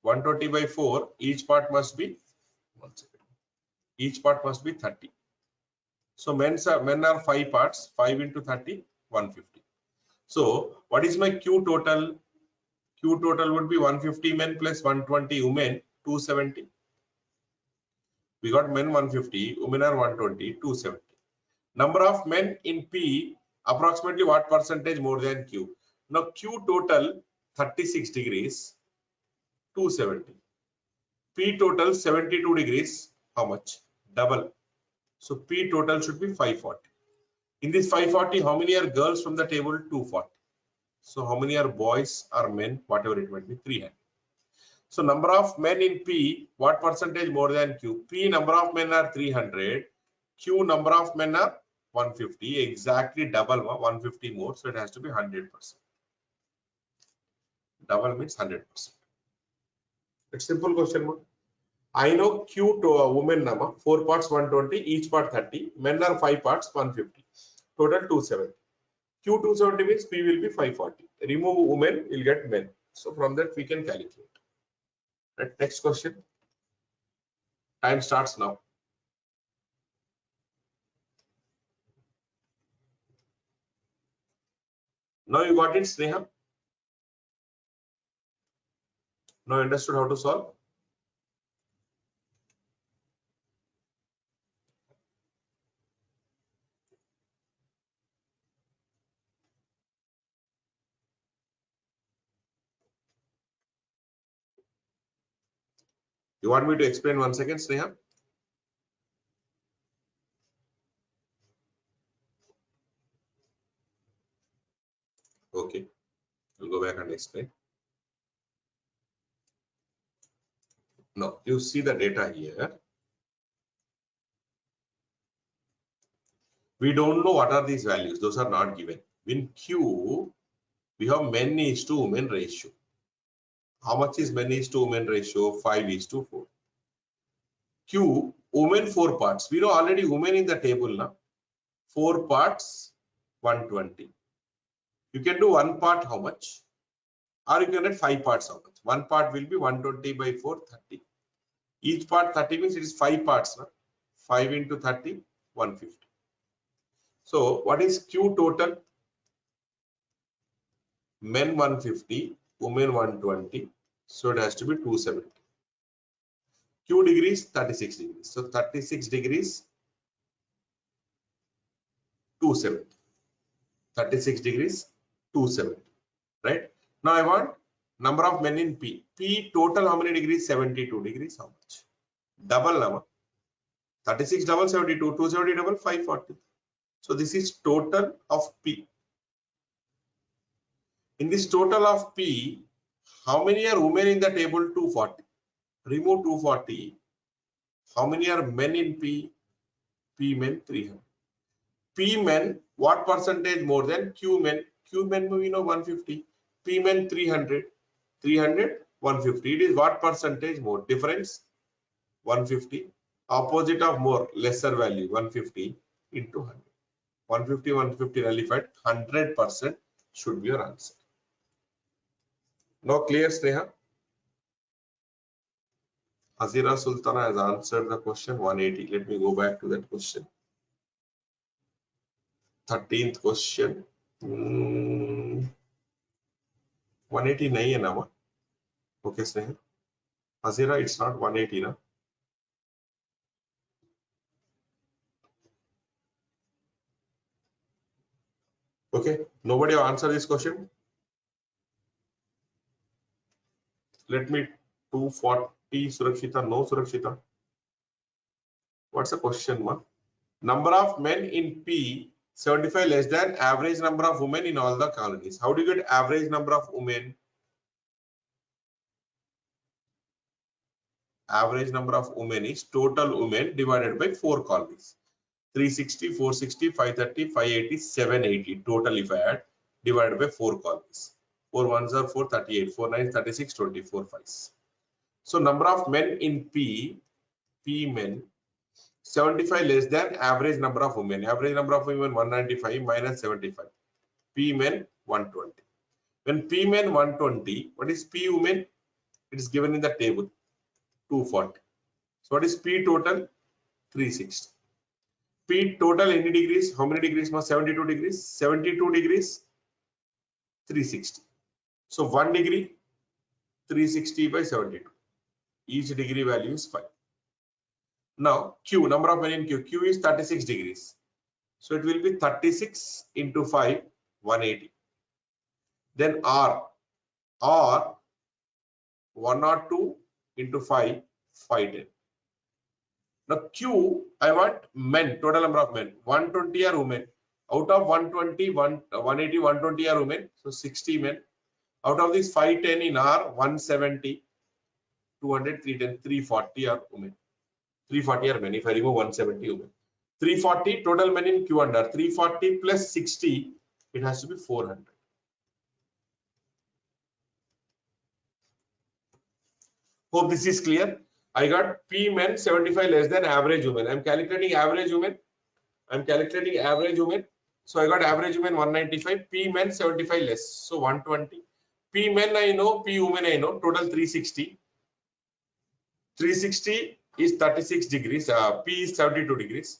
120 by 4. Each part must be 1 second. Each part must be 30. So men are 5 parts. 5 into 30, 150. So what is my Q total? Q total would be 150 men plus 120 women, 270. We got men 150, women are 120, 270. Number of men in P, approximately what percentage more than Q? Now Q total 36 degrees, 270. P total 72 degrees, how much? Double. So P total should be 540. In this 540, how many are girls from the table? 240. So how many are boys or men? Whatever it might be, 300. So number of men in P, what percentage more than Q? P number of men are 300. Q number of men are 150. Exactly double, 150 more. So it has to be 100%. Double means 100%. It's simple question. I know Q to a woman number, 4 parts 120, each part 30. Men are 5 parts 150. Total 270. Q 270 means P will be 540. Remove women, you'll get men. So from that we can calculate. Right, next question. Time starts now. Now you got it, Sneha? Now understood how to solve? You want me to explain once again, Sneha? Okay, we'll go back and explain. Now you see the data here. We don't know what are these values. Those are not given. In Q, we have men is to women ratio. How much is men is to women ratio? 5 is to 4. Q, women 4 parts. We know already women in the table now. 4 parts, 120. You can do 1 part how much? Or you can get 5 parts how much? 1 part will be 120 by 4, 30. Each part 30 means it is 5 parts. Now. 5 into 30, 150. So what is Q total? Men 150, women 120. So it has to be 270. Q degrees, 36 degrees. So 36 degrees, 270. 36 degrees, 270. Right? Now I want number of men in P. P total how many degrees? 72 degrees. How much? Double number. 36 double 72, 270 double 540. So this is total of P. In this total of P, how many are women in the table? 240. Remove 240. How many are men in P? P men 300. P men, what percentage more than Q men? Q men we know 150. P men 300. 300, 150. It is what percentage more? Difference 150. Opposite of more, lesser value 150 into 100. 150, 150 nullified. 100% should be your answer. Now clear, Sneha? Hazira Sultana has answered the question 180. Let me go back to that question. 13th question. 180 nahi hai na ma? Okay, Sneha. Hazira, it's not 180 na. Okay, nobody will answer this question. Let me 240 Surakshita, no Surakshita. What's the question, ma? Number of men in P 75 less than average number of women in all the colonies. How do you get average number of women? Average number of women is total women divided by 4 colonies. 360, 460, 530, 580, 780 total if I add divided by 4 colonies. 4 ones are 438, 4 nines 36, 24 5s. So number of men in P men 75 less than average number of women. Average number of women 195 minus 75. P men 120. When P men 120, what is P women? It is given in the table 240. So what is P total? 360. P total any degrees? How many degrees? 72 degrees. 72 degrees 360. So 1 degree 360 by 72. Each degree value is 5. Now Q, number of men in Q. Q is 36 degrees. So it will be 36 into 5, 180. Then R 102 into 5, 510. Now Q, I want men, total number of men. 120 are women. Out of 120, 180, 120 are women. So 60 men. Out of these 510 in R, 170, 200, 310, 340 are women. 340 are men. If I remove 170 women. 340 total men in Q under. 340 plus 60, it has to be 400. Hope this is clear. I got P men 75 less than average women. I'm calculating average women. So I got average women 195, P men 75 less. So 120. P men I know, P women I know. Total 360. 360 is 36 degrees. P is 72 degrees.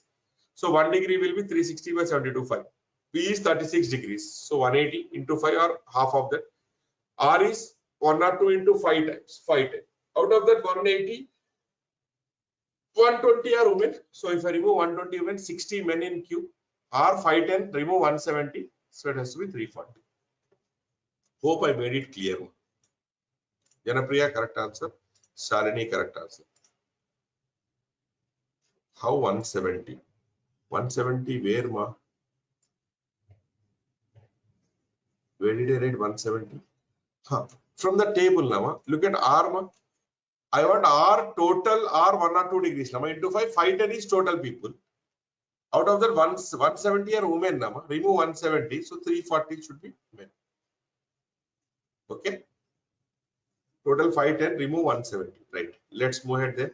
So 1 degree will be 360 by 72, 5. P is 36 degrees. So 180 into 5 or half of that. R is 102 into 5 times. 5 times. Out of that 180, 120 are women. So if I remove 120 women, 60 men in Q. R 510, remove 170. So it has to be 340. Hope I made it clear. Janapriya, correct answer. Shalini, correct answer. How 170? 170 where, ma? Where did I write 170? Huh. From the table now, look at R, ma. I want R total R 102 degrees. Now into 5, 510 is total people. Out of that 170 are women. Now remove 170, so 340 should be men. Okay. Total 510, remove 170. Right. Let's move ahead then.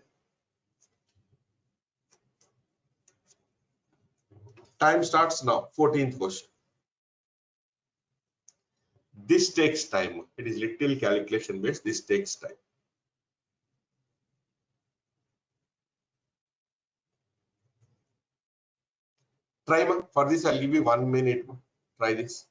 Time starts now. 14th question. This takes time. It is little calculation based. This takes time. Try, ma. For this, I'll give you 1 minute. Ma. Try this.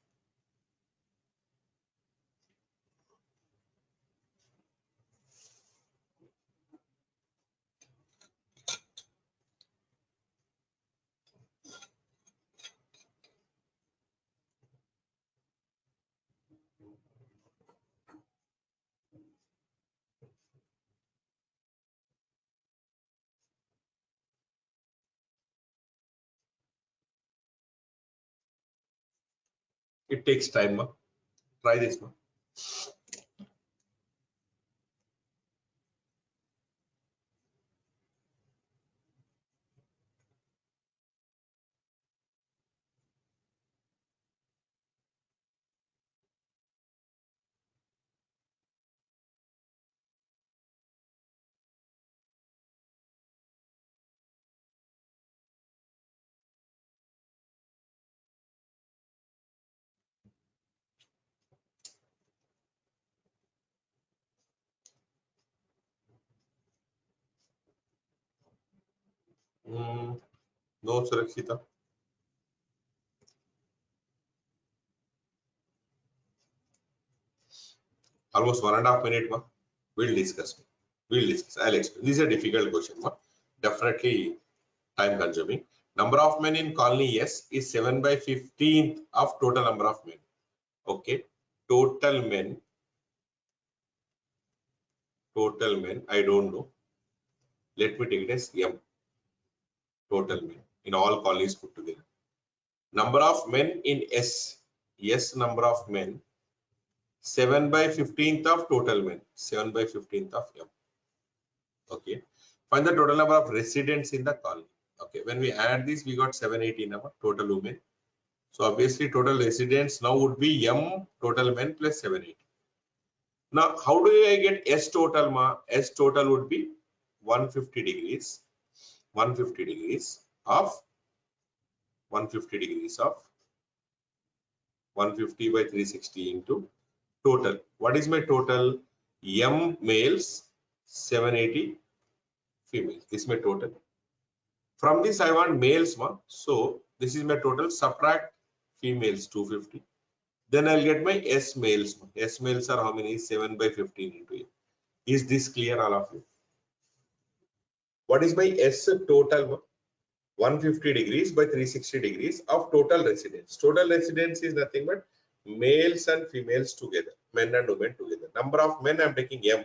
It takes time, ma. Try this, ma. No, Surakshita. Almost 1.5 minutes, ma. We'll discuss. I'll explain. This is a difficult question, ma. Definitely time consuming. Number of men in colony yes is 7 by 15th of total number of men. Okay. Total men. I don't know. Let me take it as M. Total men in all colonies put together. Number of men in S. Yes, number of men. 7 by 15th of total men. 7 by 15th of M. Okay. Find the total number of residents in the colony. Okay. When we add this, we got 780 number total women. So obviously total residents now would be M total men plus 780. Now, how do I get S total, ma? S total would be 150 degrees. 150 degrees of 150 degrees of 150 by 360 into total. What is my total? M males, 780 females. This is my total. From this, I want males, ma. So this is my total. Subtract females, 250. Then I'll get my S males. S males are how many? 7 by 15 into it. Is this clear, all of you? What is my S total? 150 degrees by 360 degrees of total residents. Total residents is nothing but males and females together, men and women together. Number of men I'm taking M,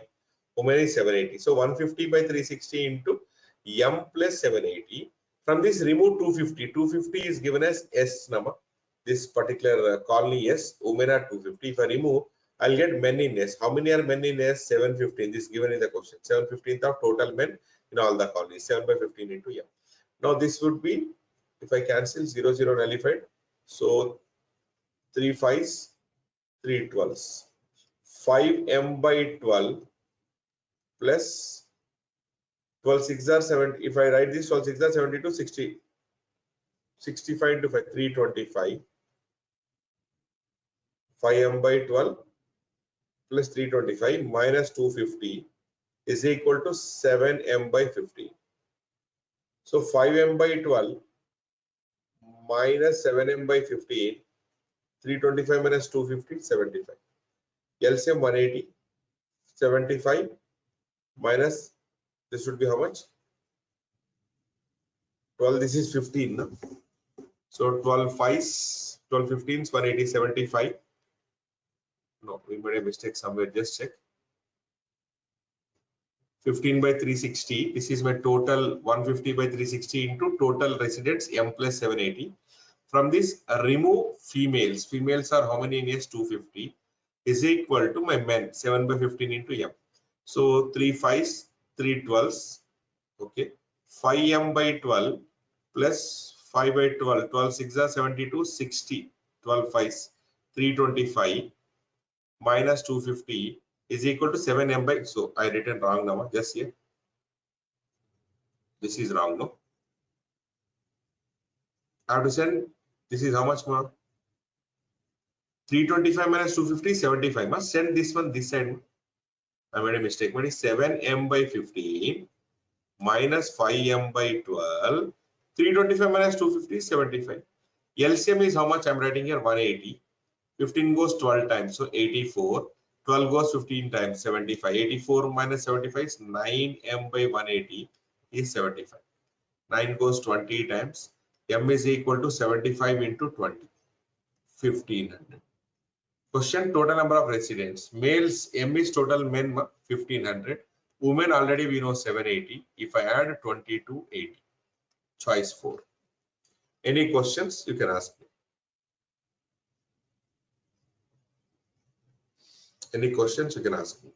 women is 780. So 150 by 360 into M plus 780. From this, remove 250. 250 is given as S number. This particular colony S, women are 250. If I remove, I'll get men in S. How many are men in S? 715. This is given in the question. 7/15 of total men in all the colonies. 7/15 into M. Now this would be, if I cancel 0, 0 nullified. So 3 5s, 3 12s. 5M by 12 plus 12 6 are 7. If I write this, 12 6 are 72, 60. 65 into 5, 325. 5M by 12 plus 325 minus 250 is equal to 7M by 15. So 5M by 12 minus 7M by 15, 325 minus 250, 75. LCM 180, 75 minus, this would be how much? 12, this is 15. No? So 12 5s, 12 15s, 180, 75. No, we made a mistake somewhere, just check. 15 by 360, this is my total 150 by 360 into total residents M plus 780. From this, remove females. Females are how many in S? 250 is equal to my men 7 by 15 into M. So 3 5s, 3 12s. Okay, 5M by 12 plus 5 by 12. 12 6 are 72, 60. 12 5s, 325 minus 250 is equal to 7M by, so I written wrong number just here. This is wrong, no? I have to send, this is how much more? 325 minus 250, 75. Must send this one this side. I made a mistake. What is 7M by 15 minus 5M by 12. 325 minus 250 is 75. LCM is how much? I'm writing here 180. 15 goes 12 times, so 84. 12 goes 15 times, 75. 84 minus 75 is 9M by 180 is 75. 9 goes 20 times. M is equal to 75 into 20. 1500. Question: total number of residents. Males, M is total men 1500. Women already we know 780. If I add 2280. Choice 4. Any questions you can ask me. Any questions you can ask me.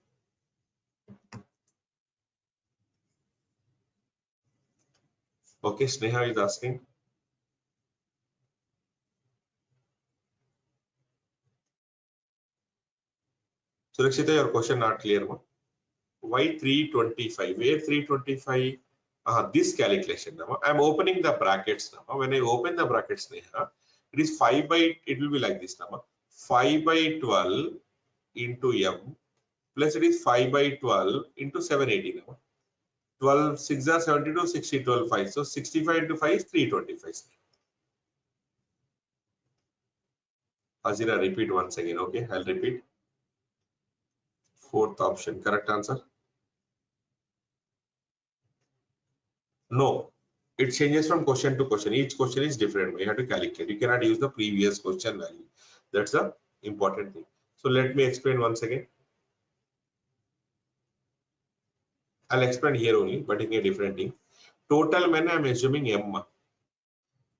Okay, Sneha is asking. Surakshita, your question not clear. Why 325? Where 325? This calculation. I'm opening the brackets now. When I open the brackets, Sneha, it is 5 by, it will be like this now. 5 by 12 into M plus it is 5 by 12 into 780 now. 12 6 are 72, 60, 12 5. So 65 into 5 is 325. Azira, repeat once again. Okay, I'll repeat. Fourth option, correct answer. No, it changes from question to question. Each question is different. You have to calculate. You cannot use the previous question value. That's the important thing. So let me explain once again. I'll explain here only, but in a different thing. Total men, I'm assuming M.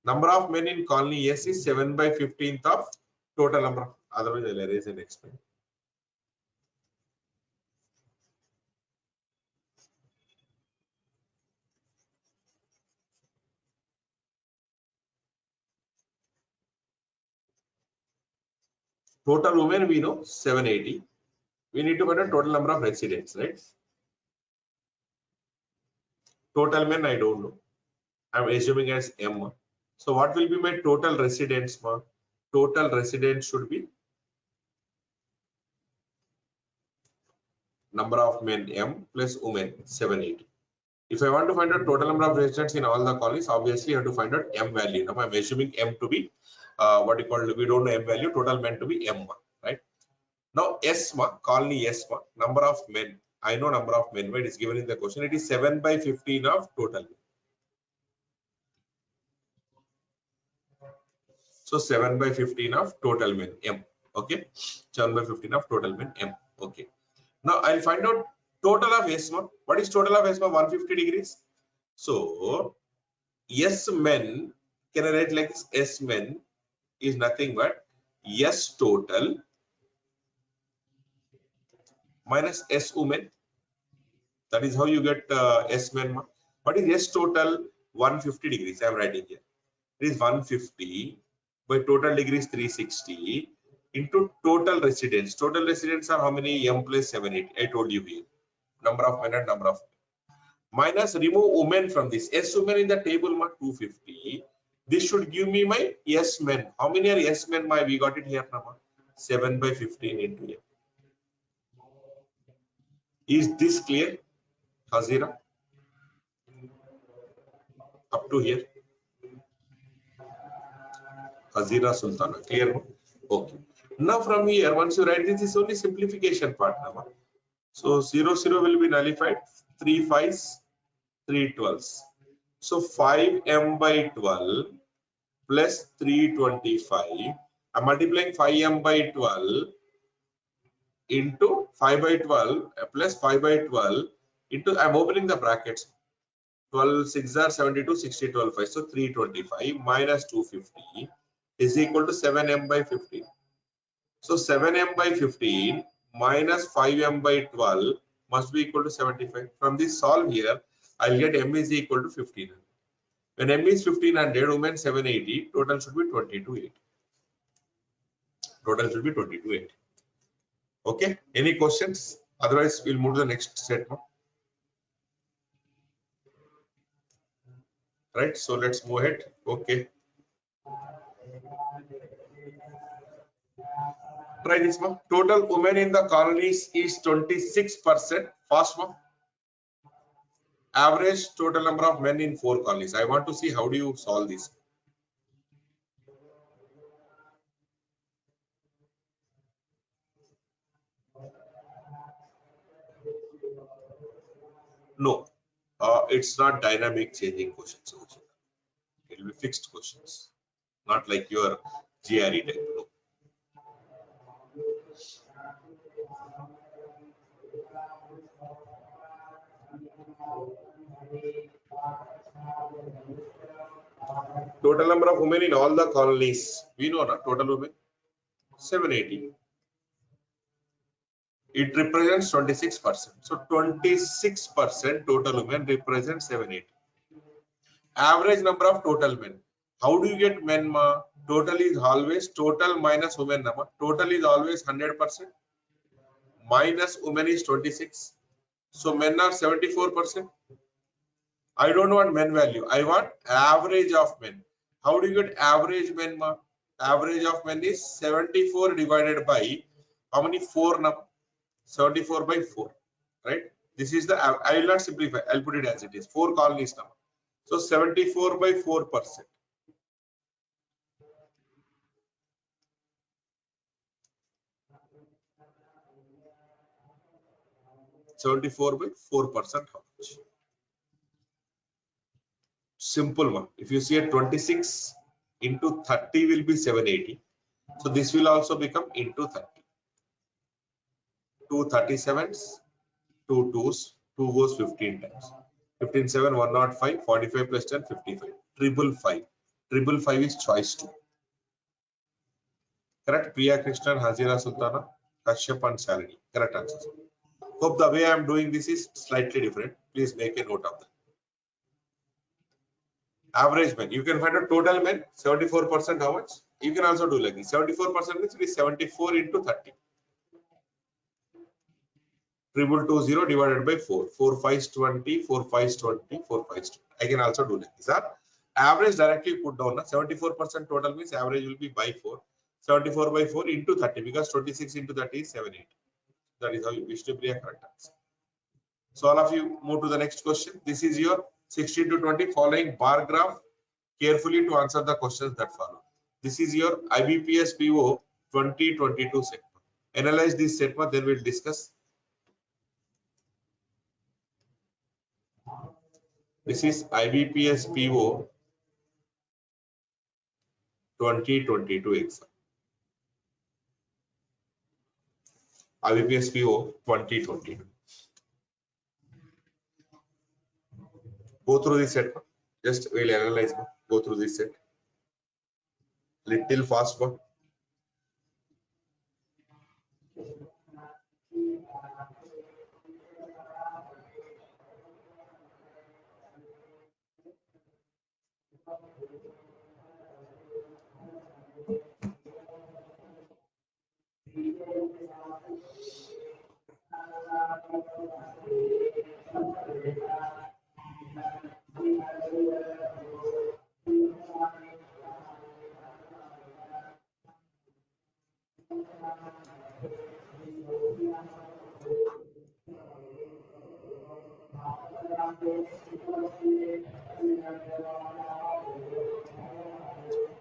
Number of men in colony S is 7 by 15th of total number. Otherwise, I'll erase and explain. Total women we know 780. We need to find a total number of residents, right? Total men I don't know. I'm assuming as M. So what will be my total residents? Total residents should be number of men M plus women 780. If I want to find out total number of residents in all the colonies, obviously you have to find out M value. Now I'm assuming M to be what you call, we don't know M value, total men to be M, right? Now S colony S number of men. I know number of men, but it's given in the question. It is 7 by 15 of total. So 7 by 15 of total men M. Okay, 7 by 15 of total men M. Okay. Now I'll find out total of S. What is total of S? 150 degrees. So S men, can I write like this? S men is nothing but S total minus S women. That is how you get S men. What is S total? 150 degrees. I am writing here. It is 150 by total degrees 360 into total residents. Total residents are how many? M plus 780. I told you here. Number of men and number of minus remove women from this. S women in the table 250. This should give me my S men. How many are S men? We got it here. 7 by 15 into M. Is this clear, Hazira? Up to here. Hazira Sultana. Clear? Okay. Now from here, once you write this is only simplification part. So 0, 0 will be nullified. 3 5s, 3 12s. So 5m by 12 plus 325. I'm multiplying 5m by 12 into 5 by 12 plus 5 by 12 into, I'm opening the brackets. 12 6 are 72, 60, 12 5. So 325 minus 250 is equal to 7m by 15. So 7m by 15 minus 5m by 12 must be equal to 75. From this solve here, I'll get m is equal to 1500. When m is 1500, women 780, total should be 2280. Total should be 2280. Okay, any questions? Otherwise, we'll move to the next set now. Right, so let's move ahead. Okay. Try this one. Total women in the colonies is 26%. Fast one. Average total number of men in 4 colonies. I want to see how do you solve this. No, it's not dynamic changing questions. It will be fixed questions, not like your GRE type. No. Total number of women in all the colonies. We know that total women 780. It represents 26%. So 26% total women represents 780. Average number of total men. How do you get men? Total is always total minus women number. Total is always 100%. Minus women is 26. So men are 74%. I don't want men value. I want average of men. How do you get average men? Average of men is 74 divided by how many? 4 number. 74 by 4. Right? This is the, I will not simplify. I'll put it as it is. 4 colonies now. So 74 by 4%. 74 by 4%. How much? Simple one. If you see a 26 into 30 will be 780. So this will also become into 30. 2 37s, 2 2s, 2 goes 15 times. 15 7 105, 45 plus 10 55. Triple 5. Triple 5 is choice 2. Correct? Priya Krishnan, Hazira Sultana, Kashyap and Shalini. Correct answers. Hope the way I am doing this is slightly different. Please make a note of that. Average men. You can find a total men. 74% how much? You can also do like this. 74% means it is 74 into 30. 2220 divided by 4. 4 5 is 20, 4 5 is 20, 4 5 is 20. I can also do like this. Average directly put down. 74% total means average will be by 4. 74 by 4 into 30 because 26 into 30 is 780. That is how you wish to be a correct answer. So all of you move to the next question. This is your 16 to 20 following bar graph carefully to answer the questions that follow. This is your IBPSPO 2022 segment. Analyze this segment, then we'll discuss. This is IBPSPO 2022 exam. IBPSPO 2022. Go through this set. Just we'll analyze. Go through this set. Little fast one.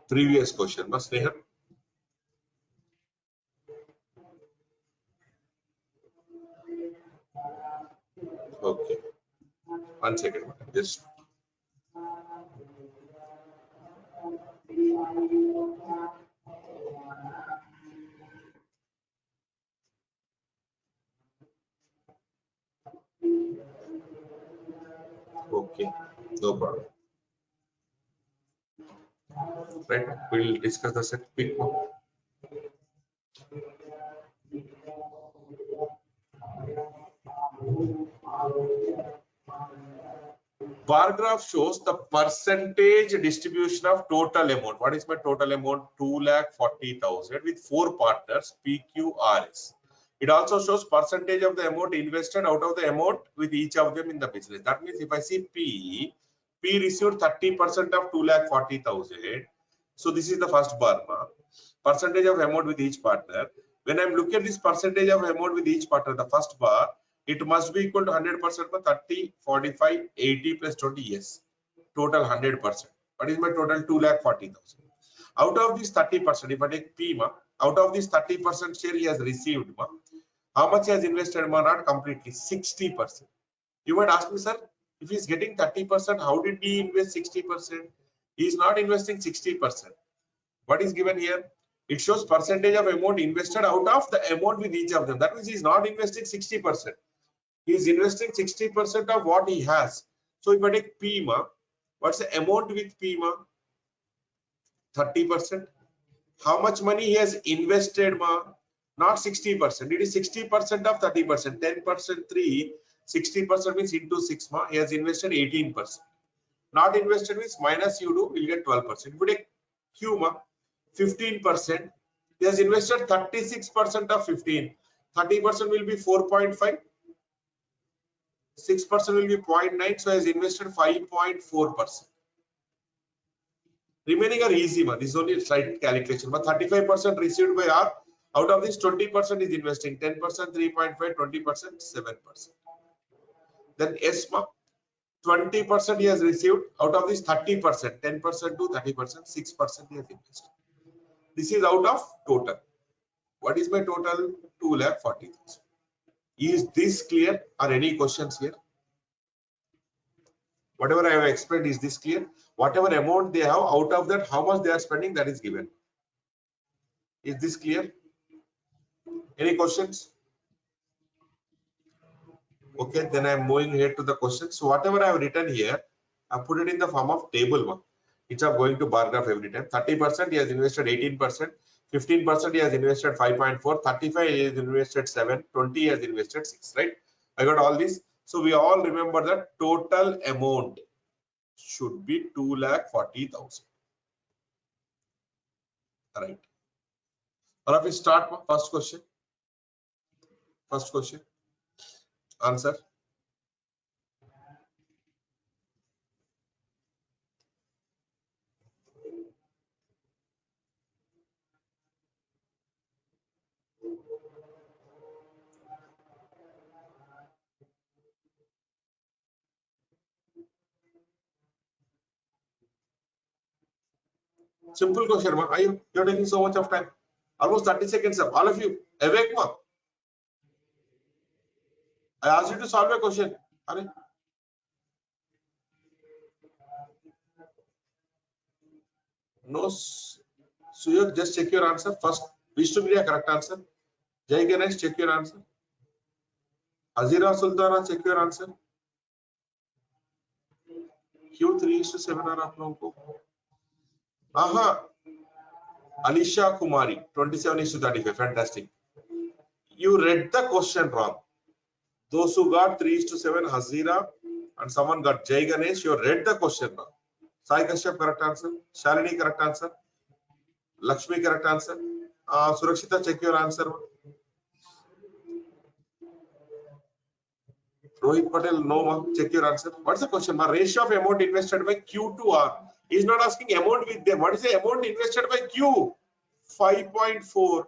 Previous question, mas Sneha? Okay. 1 second. Just. Okay. No problem. Right. We'll discuss the set quick. Bar graph shows the percentage distribution of total amount. What is my total amount? 2,40,000 with 4 partners, PQRS. It also shows percentage of the amount invested out of the amount with each of them in the business. That means if I see P received 30% of 2,40,000. So this is the first bar. Percentage of amount with each partner. When I'm looking at this percentage of amount with each partner, the first bar, it must be equal to 100% for 30, 45, 80 plus 20. Yes, total 100%. What is my total? 2,40,000. Out of this 30%, if I take P, out of this 30% share he has received, how much he has invested? Not completely, 60%. You might ask me, sir, if he's getting 30%, how did he invest 60%? He is not investing 60%. What is given here? It shows percentage of amount invested out of the amount with each of them. That means he is not investing 60%. He is investing 60% of what he has. So if I take P, what's the amount with P? 30%. How much money he has invested? Not 60%. It is 60% of 30%. 10% 3. 60% means into 6. He has invested 18%. Not invested means minus you do, will get 12%. If you take Q, 15%. He has invested 36% of 15. 30% will be 4.5. 6% will be 0.9. So he has invested 5.4%. Remaining are easy. This is only a slight calculation. But 35% received by R. Out of this, 20% is investing. 10%, 3.5, 20%, 7%. Then S, 20% he has received. Out of this, 30%, 10% to 30%, 6% he has invested. This is out of total. What is my total? 2,40,000. Is this clear? Are any questions here? Whatever I have explained, is this clear? Whatever amount they have, out of that, how much they are spending, that is given. Is this clear? Any questions? Okay, then I am moving here to the questions. So whatever I have written here, I put it in the form of table. Which are going to bar graph every time. 30% he has invested 18%, 15% he has invested 5.4, 35 he has invested 7, 20 he has invested 6, right? I got all this. So we all remember that total amount should be 2,40,000. All right. All of you start. First question. First question. Answer. Simple question, you're taking so much of time. Almost 30 seconds up. All of you, awake, I asked you to solve a question. No, so you just check your answer first. Vishnu Priya, correct answer. Jai Ganesh, check your answer. Azira Sultana, check your answer. क्यों 3:7 आ रहा आप लोगों को? Alisha Kumari 27:35. Fantastic. You read the question wrong. Those who got 3:7, Hazira, and someone got Jai Ganesh, you read the question wrong. Sai Kashyap, correct answer. Shalini, correct answer. Lakshmi, correct answer. Surakshita, check your answer. Rohit Patel, no, check your answer. What's the question? Ratio of amount invested by Q to R. He's not asking amount with them. What is the amount invested by Q? 5.4.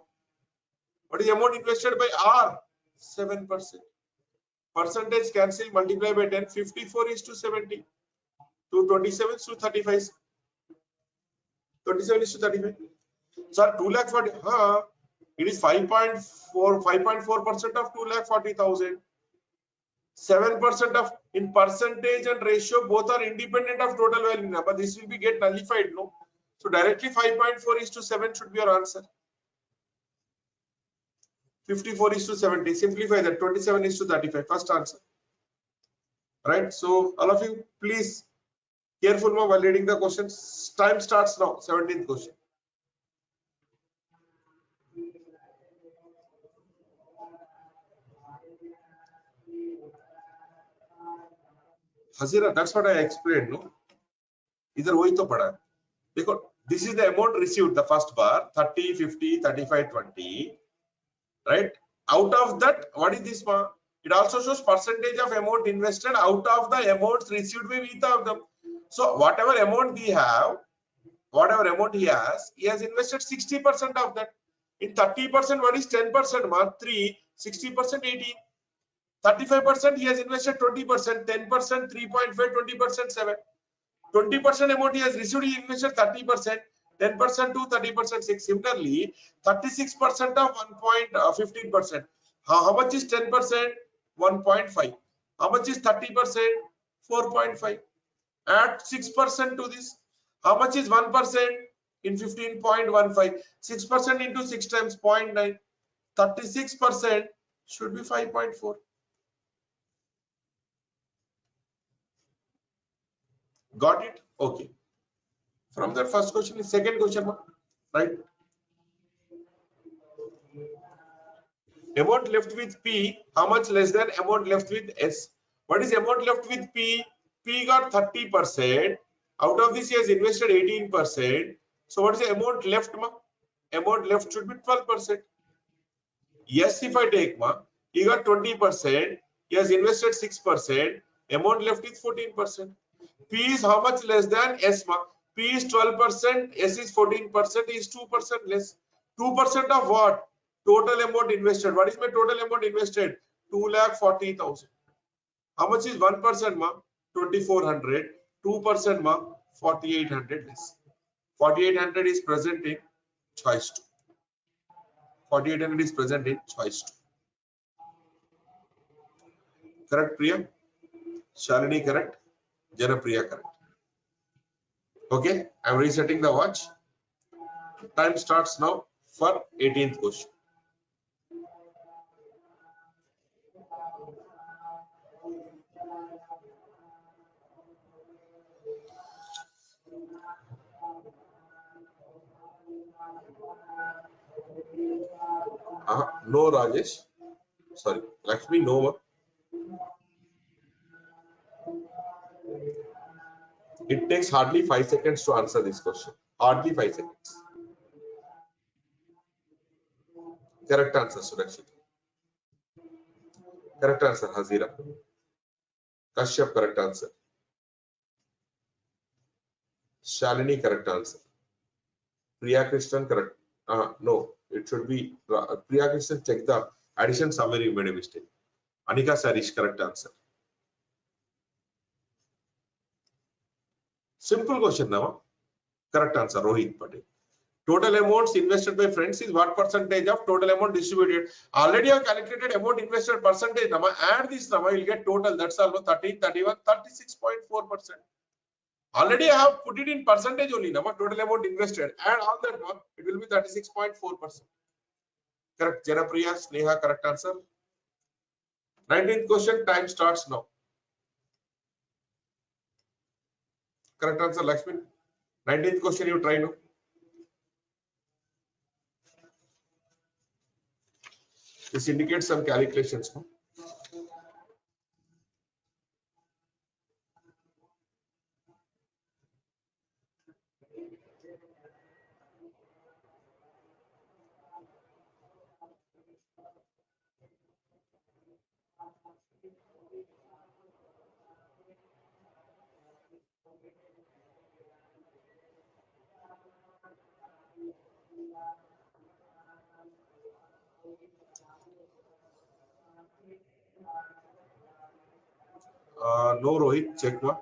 What is the amount invested by R? 7%. Percentage cancel, multiply by 10. 54:70. 227:35. 27:35. Sir, 2,40,000. It is 5.4% of 2,40,000. 7% of in percentage and ratio both are independent of total value, but this will be get nullified, no? So directly 5.4:7 should be your answer. 54:70. Simplify that. 27:35. First answer. Right? So all of you, please careful while reading the questions. Time starts now. 17th question. Hazira, that's what I explained, no? Either वही तो पढ़ा है. Because this is the amount received, the first bar, 30, 50, 35, 20, right? Out of that, what is this bar? It also shows percentage of amount invested out of the amounts received by each of them. So whatever amount we have, whatever amount he has invested 60% of that. In 30%, what is 10%? Mark 3, 60%, 18. 35% he has invested 20%, 10%, 3.5, 20%, 7. 20% amount he has received, he invested 30%, 10% to 30%, 6. Similarly, 36% of 1.15%. How much is 10%? 1.5. How much is 30%? 4.5. Add 6% to this. How much is 1% in 15.15? 6% into 6 times 0.9. 36% should be 5.4. Got it? Okay. From that first question is second question, right? Amount left with P, how much less than amount left with S? What is amount left with P? P got 30%. Out of this he has invested 18%. So what is the amount left, ma? Amount left should be 12%. Yes, if I take, ma, he got 20%. He has invested 6%. Amount left is 14%. P is how much less than S, ma? P is 12%, S is 14%, is 2% less. 2% of what? Total amount invested. What is my total amount invested? 2,40,000. How much is 1%, ma? 2,400. 2%, ma? 4,800 less. 4,800 is present in choice 2. 4,800 is present in choice 2. Correct, Priya? Shalini, correct? Janapriya, correct. Okay, I'm resetting the watch. Time starts now for 18th question. No, Rajesh. Sorry, Lakshmi, no. It takes hardly 5 seconds to answer this question. Hardly 5 seconds. Correct answer, Surakshit. Correct answer, Hazira. Kashyap, correct answer. Shalini, correct answer. Priya Krishnan, correct. No, it should be Priya Krishnan. Check the addition summary, you made a mistake. Anika Sarish, correct answer. Simple question now. Correct answer, Rohit Patel. Total amounts invested by friends is what percentage of total amount distributed? Already I have calculated amount invested percentage. Now add this, now you will get total. That's almost 13, 31, 36.4%. Already I have put it in percentage only. Now total amount invested. Add all that one, it will be 36.4%. Correct. Janapriya, Sneha, correct answer. 19th question. Time starts now. Correct answer, Lakshmi. 19th question you try now. This indicates some calculations. No, Rohit, check one.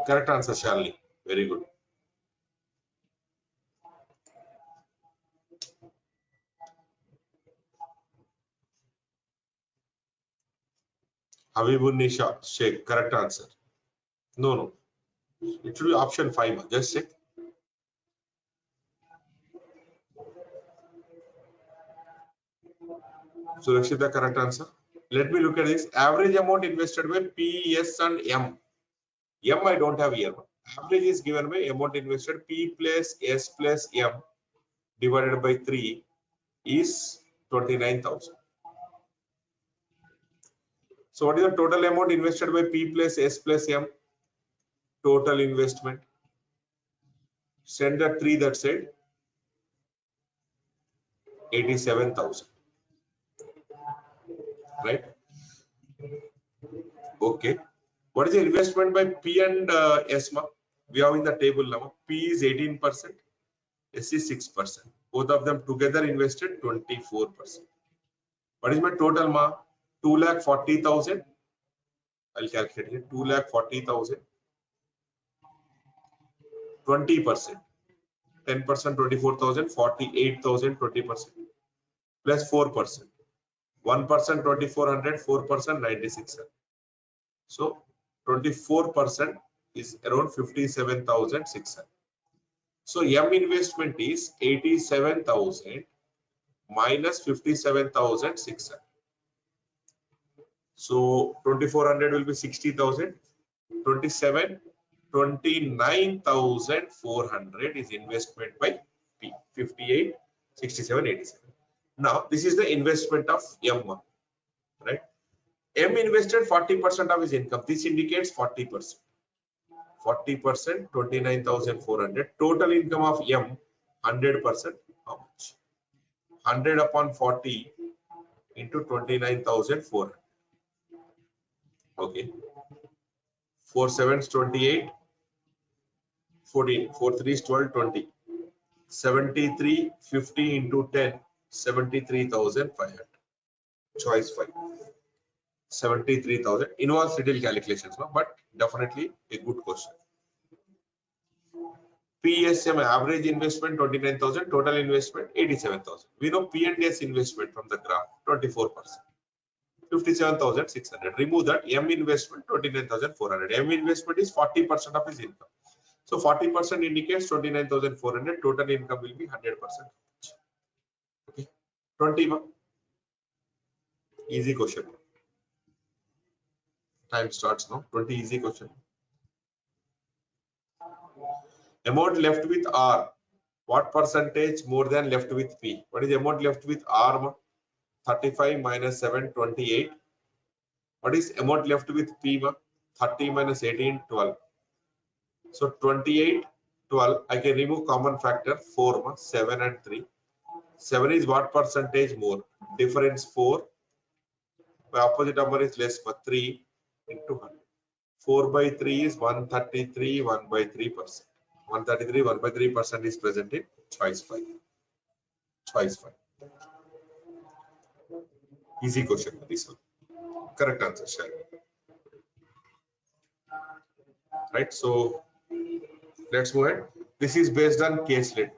Correct answer, Shalini. Very good. Habibun Nisha, Sheikh. Correct answer. No. It should be option 5. Just check. Surakshita, correct answer. Let me look at this. Average amount invested by P, S and M. M I don't have here. Average is given by amount invested P plus S plus M divided by 3 is 29,000. So what is the total amount invested by P plus S plus M? Total investment. Send the 3 that side. 87,000. Right? Okay. What is the investment by P and S? We have in the table now. P is 18%, S is 6%. Both of them together invested 24%. What is my total, ma? 2,40,000. I'll calculate it. 2,40,000. 20%. 10%, 24,000, 48,000, 20%. Plus 4%. 1%, 2,400, 4%, 96,000. So 24% is around 57,600. So M investment is 87,000 minus 57,600. So 2,400 will be 60,000. 29,400 is investment by P. 58, 67, 87. Now this is the investment of M, right? M invested 40% of his income. This indicates 40%. 40%, 29,400. Total income of M, 100%. How much? 100 upon 40 into 29,400. Okay. 4 7s 28. 14. 4 3s 12, 20. 73, 50 into 10, 73,500. Choice 5. 73,000. Involves little calculations, no? But definitely a good question. PSM average investment 29,000, total investment 87,000. We know P and S investment from the graph 24%. 57,600. Remove that. M investment 29,400. M investment is 40% of his income. So 40% indicates 29,400. Total income will be 100%. Okay. 21. Easy question. Time starts now. 20 easy question. Amount left with R. What percentage more than left with P? What is the amount left with R? 35 minus 7, 28. What is amount left with P? 30 minus 18, 12. So 28, 12. I can remove common factor 4, 7 and 3. 7 is what percentage more? Difference 4. My opposite number is less, but 3 into 100. 4 by 3 is 133, 1 by 3%. 133, 1 by 3% is present in choice 5. Choice 5. Easy question, this one. Correct answer, Shall. Right, so let's move ahead. This is based on case lead.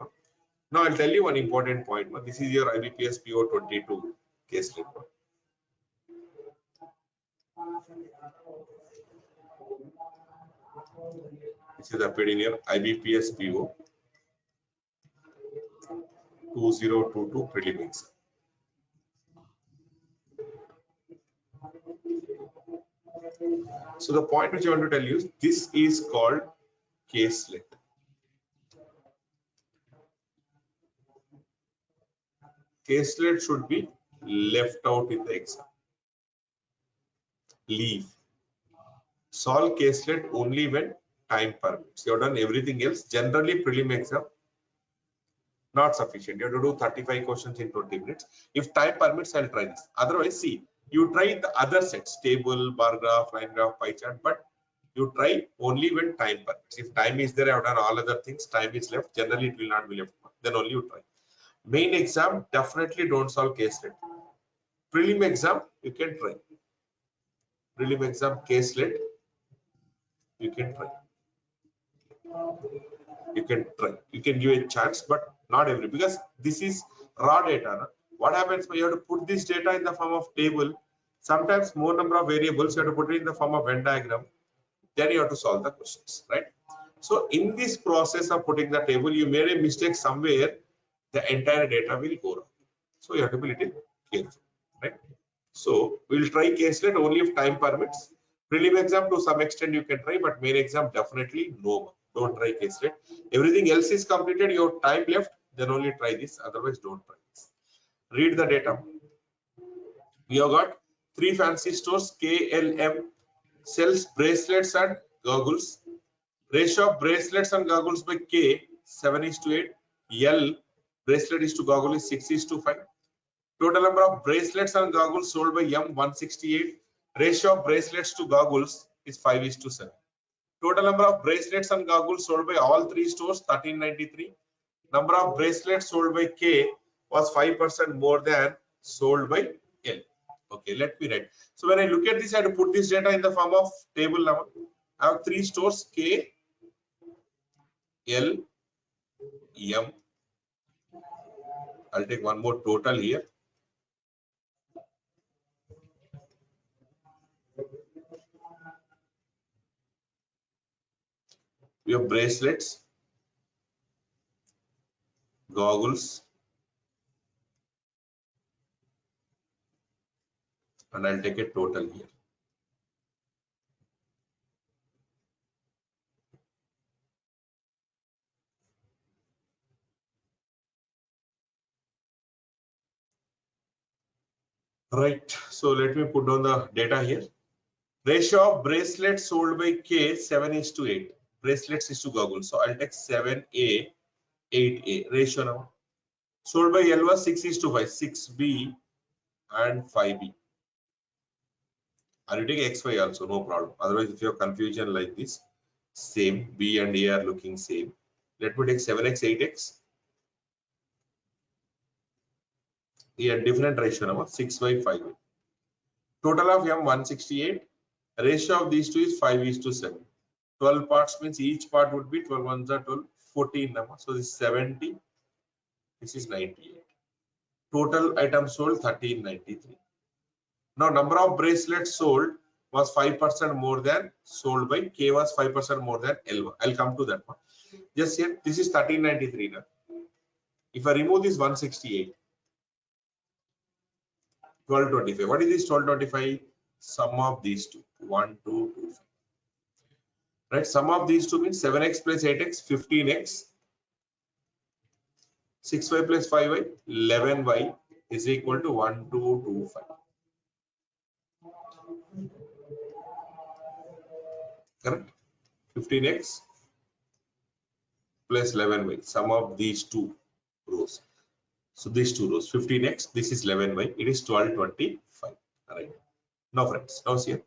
Now I'll tell you one important point. This is your IBPSPO 22 case lead. This is appeared in your IBPSPO 2022 Prelim exam. So the point which I want to tell you is this is called caselet. Caselet should be left out in the exam. Leave. Solve caselet only when time permits. You have done everything else. Generally, prelim exam not sufficient. You have to do 35 questions in 20 minutes. If time permits, I'll try this. Otherwise, see, you try the other sets, table, bar graph, line graph, pie chart, but you try only when time permits. If time is there, I have done all other things. Time is left. Generally, it will not be left. Then only you try. Main exam, definitely don't solve caselet. Prelim exam, you can try. Prelim exam caselet, you can try. You can try. You can give a chance, but not every, because this is raw data. Na? What happens when you have to put this data in the form of table? Sometimes more number of variables, you have to put it in the form of Venn diagram. Then you have to solve the questions, right? So in this process of putting the table, you made a mistake somewhere, the entire data will go wrong. So you have to be little careful, right? So we'll try caselet only if time permits. Prelim exam to some extent you can try, but main exam definitely no. Don't try caselet. Everything else is completed. You have time left, then only try this. Otherwise, don't try this. Read the data. We have got 3 fancy stores. KLM sells bracelets and goggles. Ratio of bracelets and goggles by K 7:8. L bracelet is to goggle is 6:5. Total number of bracelets and goggles sold by M 168. Ratio of bracelets to goggles is 5:7. Total number of bracelets and goggles sold by all 3 stores 1393. Number of bracelets sold by K was 5% more than sold by L. Okay, let me write. So when I look at this, I have to put this data in the form of table now. I have 3 stores K, L, M. I'll take one more total here. We have bracelets, goggles, and I'll take a total here. Right, so let me put down the data here. Ratio of bracelets sold by K 7:8. Bracelets is to goggles. So I'll take 7A, 8A. Ratio now. Sold by L was 6:5. 6B and 5B. Are you taking XY also? No problem. Otherwise, if you have confusion like this, same. B and A are looking same. Let me take 7X, 8X. Yeah, different ratio number 6 by 5. Total of M 168. Ratio of these two is 5:7. 12 parts means each part would be 12 ones are 12, 14 number. So this is 70. This is 98. Total items sold 1393. Now number of bracelets sold was 5% more than sold by K was 5% more than L. I'll come to that one. Just here, this is 1393 now. If I remove this 168, 1225. What is this 1225? Sum of these two. 1, 2, 2, 5. Right? Sum of these two means 7x plus 8x, 15x. 6y plus 5y, 11y is equal to 1225. Correct? 15x plus 11y. Sum of these two rows. So these two rows, 15x, this is 11y, it is 1225. All right. Now friends, now see here.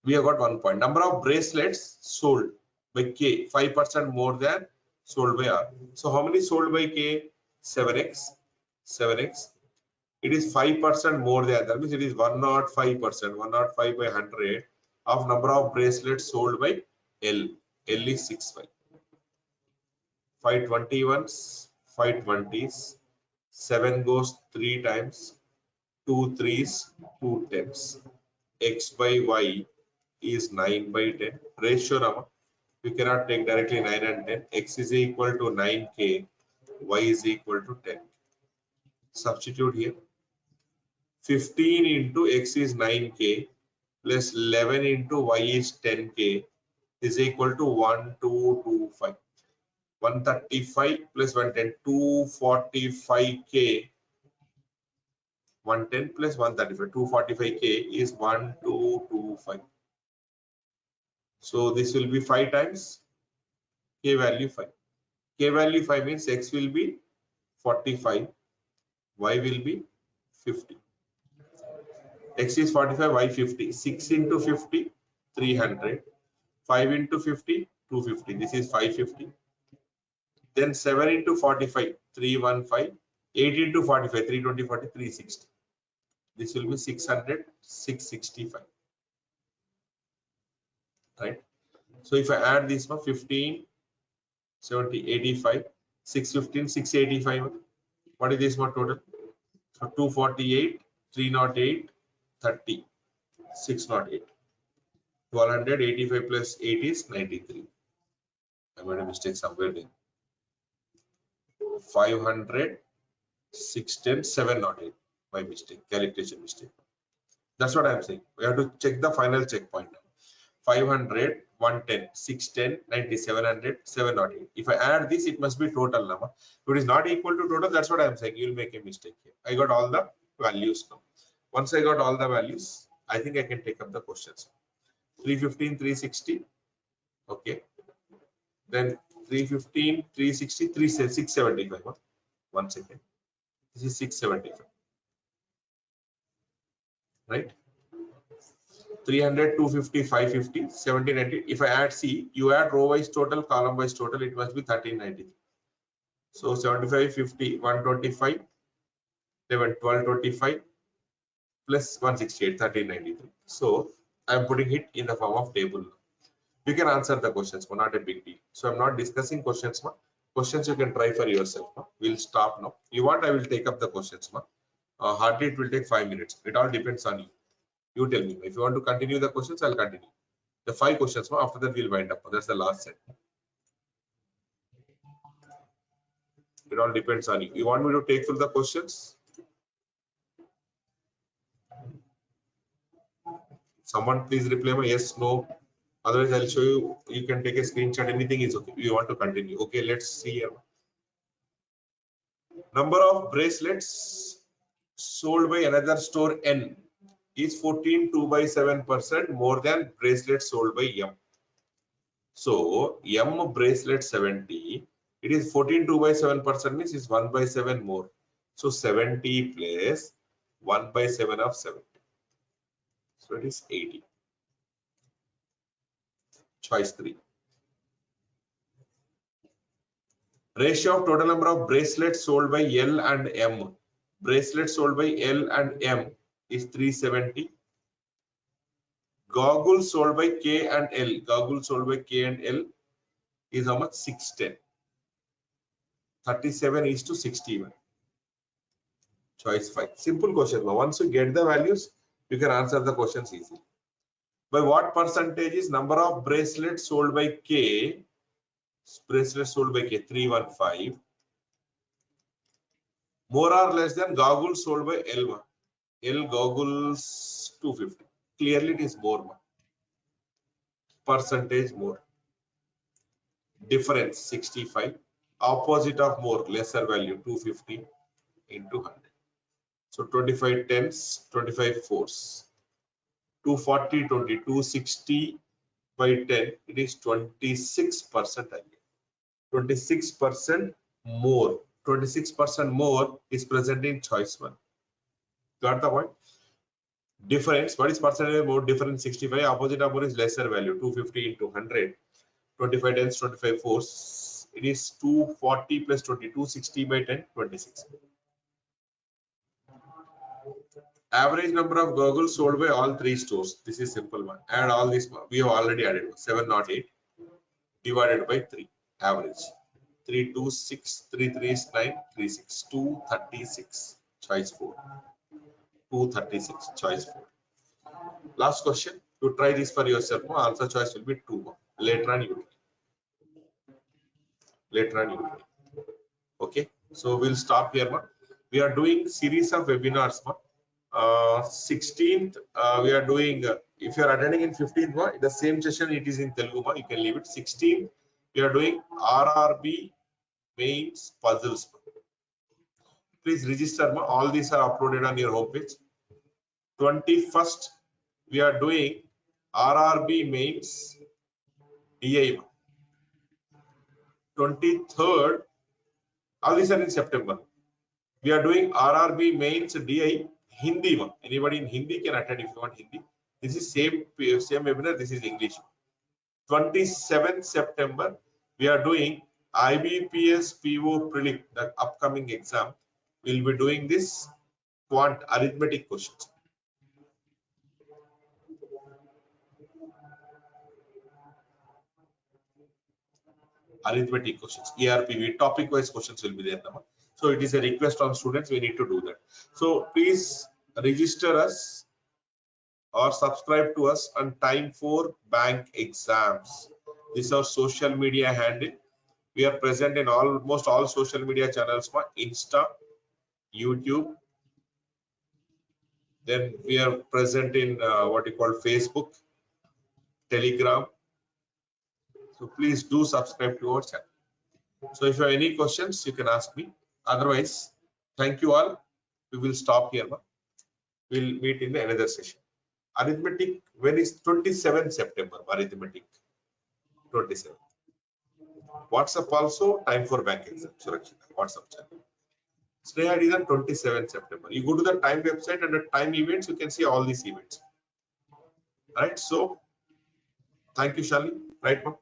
We have got 1 point. Number of bracelets sold by K, 5% more than sold by R. So how many sold by K? 7x, 7x. It is 5% more than, that means it is 105%, 105 by 100 of number of bracelets sold by L. L is 65. 521s, 520s, 7 goes 3 times, 2 3s, 2 10s. x by y is 9 by 10. Ratio Rama. We cannot take directly 9 and 10. X is equal to 9k, y is equal to 10. Substitute here. 15 into x is 9k plus 11 into y is 10k is equal to 1225. 135 plus 110, 245k. 110 plus 135, 245k is 1225. So this will be 5 times k value 5. K value 5 means x will be 45, y will be 50. X is 45, y 50. 6 into 50, 300. 5 into 50, 250. This is 550. Then 7 into 45, 315. 8 into 45, 320, 40, 360. This will be 600, 665. Right? So if I add this one, 15, 70, 85, 615, 685. What is this one total? So 248, 308, 30, 608. 1285 plus 8 is 93. I made a mistake somewhere there. 500, 610, 708. My mistake, calculation mistake. That's what I'm saying. We have to check the final checkpoint. 500, 110, 610, 90, 700, 708. If I add this, it must be total number. If it is not equal to total, that's what I'm saying. You'll make a mistake here. I got all the values now. Once I got all the values, I think I can take up the questions. 315, 360. Okay. Then 315, 360, 675. 1 second. This is 675. Right? 300, 250, 550, 1790. If I add C, you add row wise total, column wise total, it must be 1393. So 75, 50, 125, 11, 1225 plus 168, 1393. So I am putting it in the form of table. You can answer the questions, not a big deal. So I'm not discussing questions. Questions you can try for yourself. We'll stop now. You want, I will take up the questions. Hardly it will take 5 minutes. It all depends on you. You tell me. If you want to continue the questions, I'll continue. The 5 questions. After that, we'll wind up. That's the last set. It all depends on you. You want me to take through the questions? Someone please reply me yes, no. Otherwise, I'll show you. You can take a screenshot. Anything is okay. You want to continue. Okay, let's see here. Number of bracelets sold by another store N is 14 2/7% more than bracelets sold by M. So M bracelet 70, it is 14 2/7% means is 1/7 more. So 70 plus 1/7 of 70. So it is 80. Choice 3. Ratio of total number of bracelets sold by L and M. Bracelets sold by L and M is 370. Goggles sold by K and L. Goggles sold by K and L is how much? 610. 37 is to 61. Choice 5. Simple question. Once you get the values, you can answer the questions easily. By what percentage is number of bracelets sold by K? Bracelets sold by K 315. More or less than goggles sold by L. L goggles 250. Clearly it is more. Percentage more. Difference 65. Opposite of more, lesser value 250 into 100. So 25 tens, 25 fours. 240, 20, 260 by 10, it is 26% again. 26% more. 26% more is present in choice 1. Got the point? Difference, what is percentage more? Difference 65. Opposite of more is lesser value 250 into 100. 25 tens, 25 fours. It is 240 plus 20, 260 by 10, 26. Average number of goggles sold by all 3 stores. This is simple one. Add all this. We have already added 708 divided by 3. Average 326, 33 is 9, 36, 236. Choice 4. 236. Choice 4. Last question. You try this for yourself. Answer choice will be 2. Later on you. Later on you. Okay. So we'll stop here. We are doing series of webinars. 16th we are doing. If you are attending in 15th, the same session it is in Telugu. You can leave it. 16th we are doing RRB mains puzzles. Please register. All these are uploaded on your homepage. 21st we are doing RRB mains DI. 23rd, all these are in September. We are doing RRB mains DI Hindi. Anybody in Hindi can attend if you want Hindi. This is same webinar. This is English. 27th September we are doing IBPSPO Prelim, the upcoming exam. We'll be doing this quant arithmetic questions. Arithmetic questions, ERPV, topic wise questions will be there. So it is a request on students, we need to do that. So please register us or subscribe to us on Time for Bank Exams. This is our social media handle. We are present in almost all social media channels, Insta, YouTube. Then we are present in what you call Facebook, Telegram. So please do subscribe to our channel. So if you have any questions, you can ask me. Otherwise, thank you all. We will stop here. We'll meet in another session. Arithmetic, when is 27th September? Arithmetic 27. WhatsApp also, Time for Bank Exam. WhatsApp channel. Sneha is on 27th September. You go to the Time website and the Time events, you can see all these events. Right. So thank you, Shali. Right, ma'am.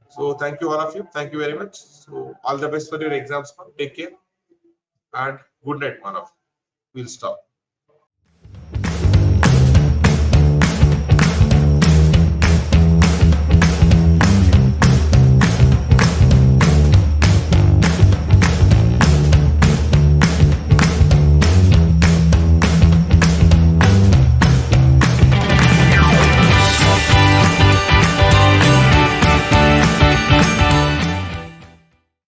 So thank you all of you. Thank you very much. So all the best for your exams, ma'am. Take care and good night, man. We'll stop.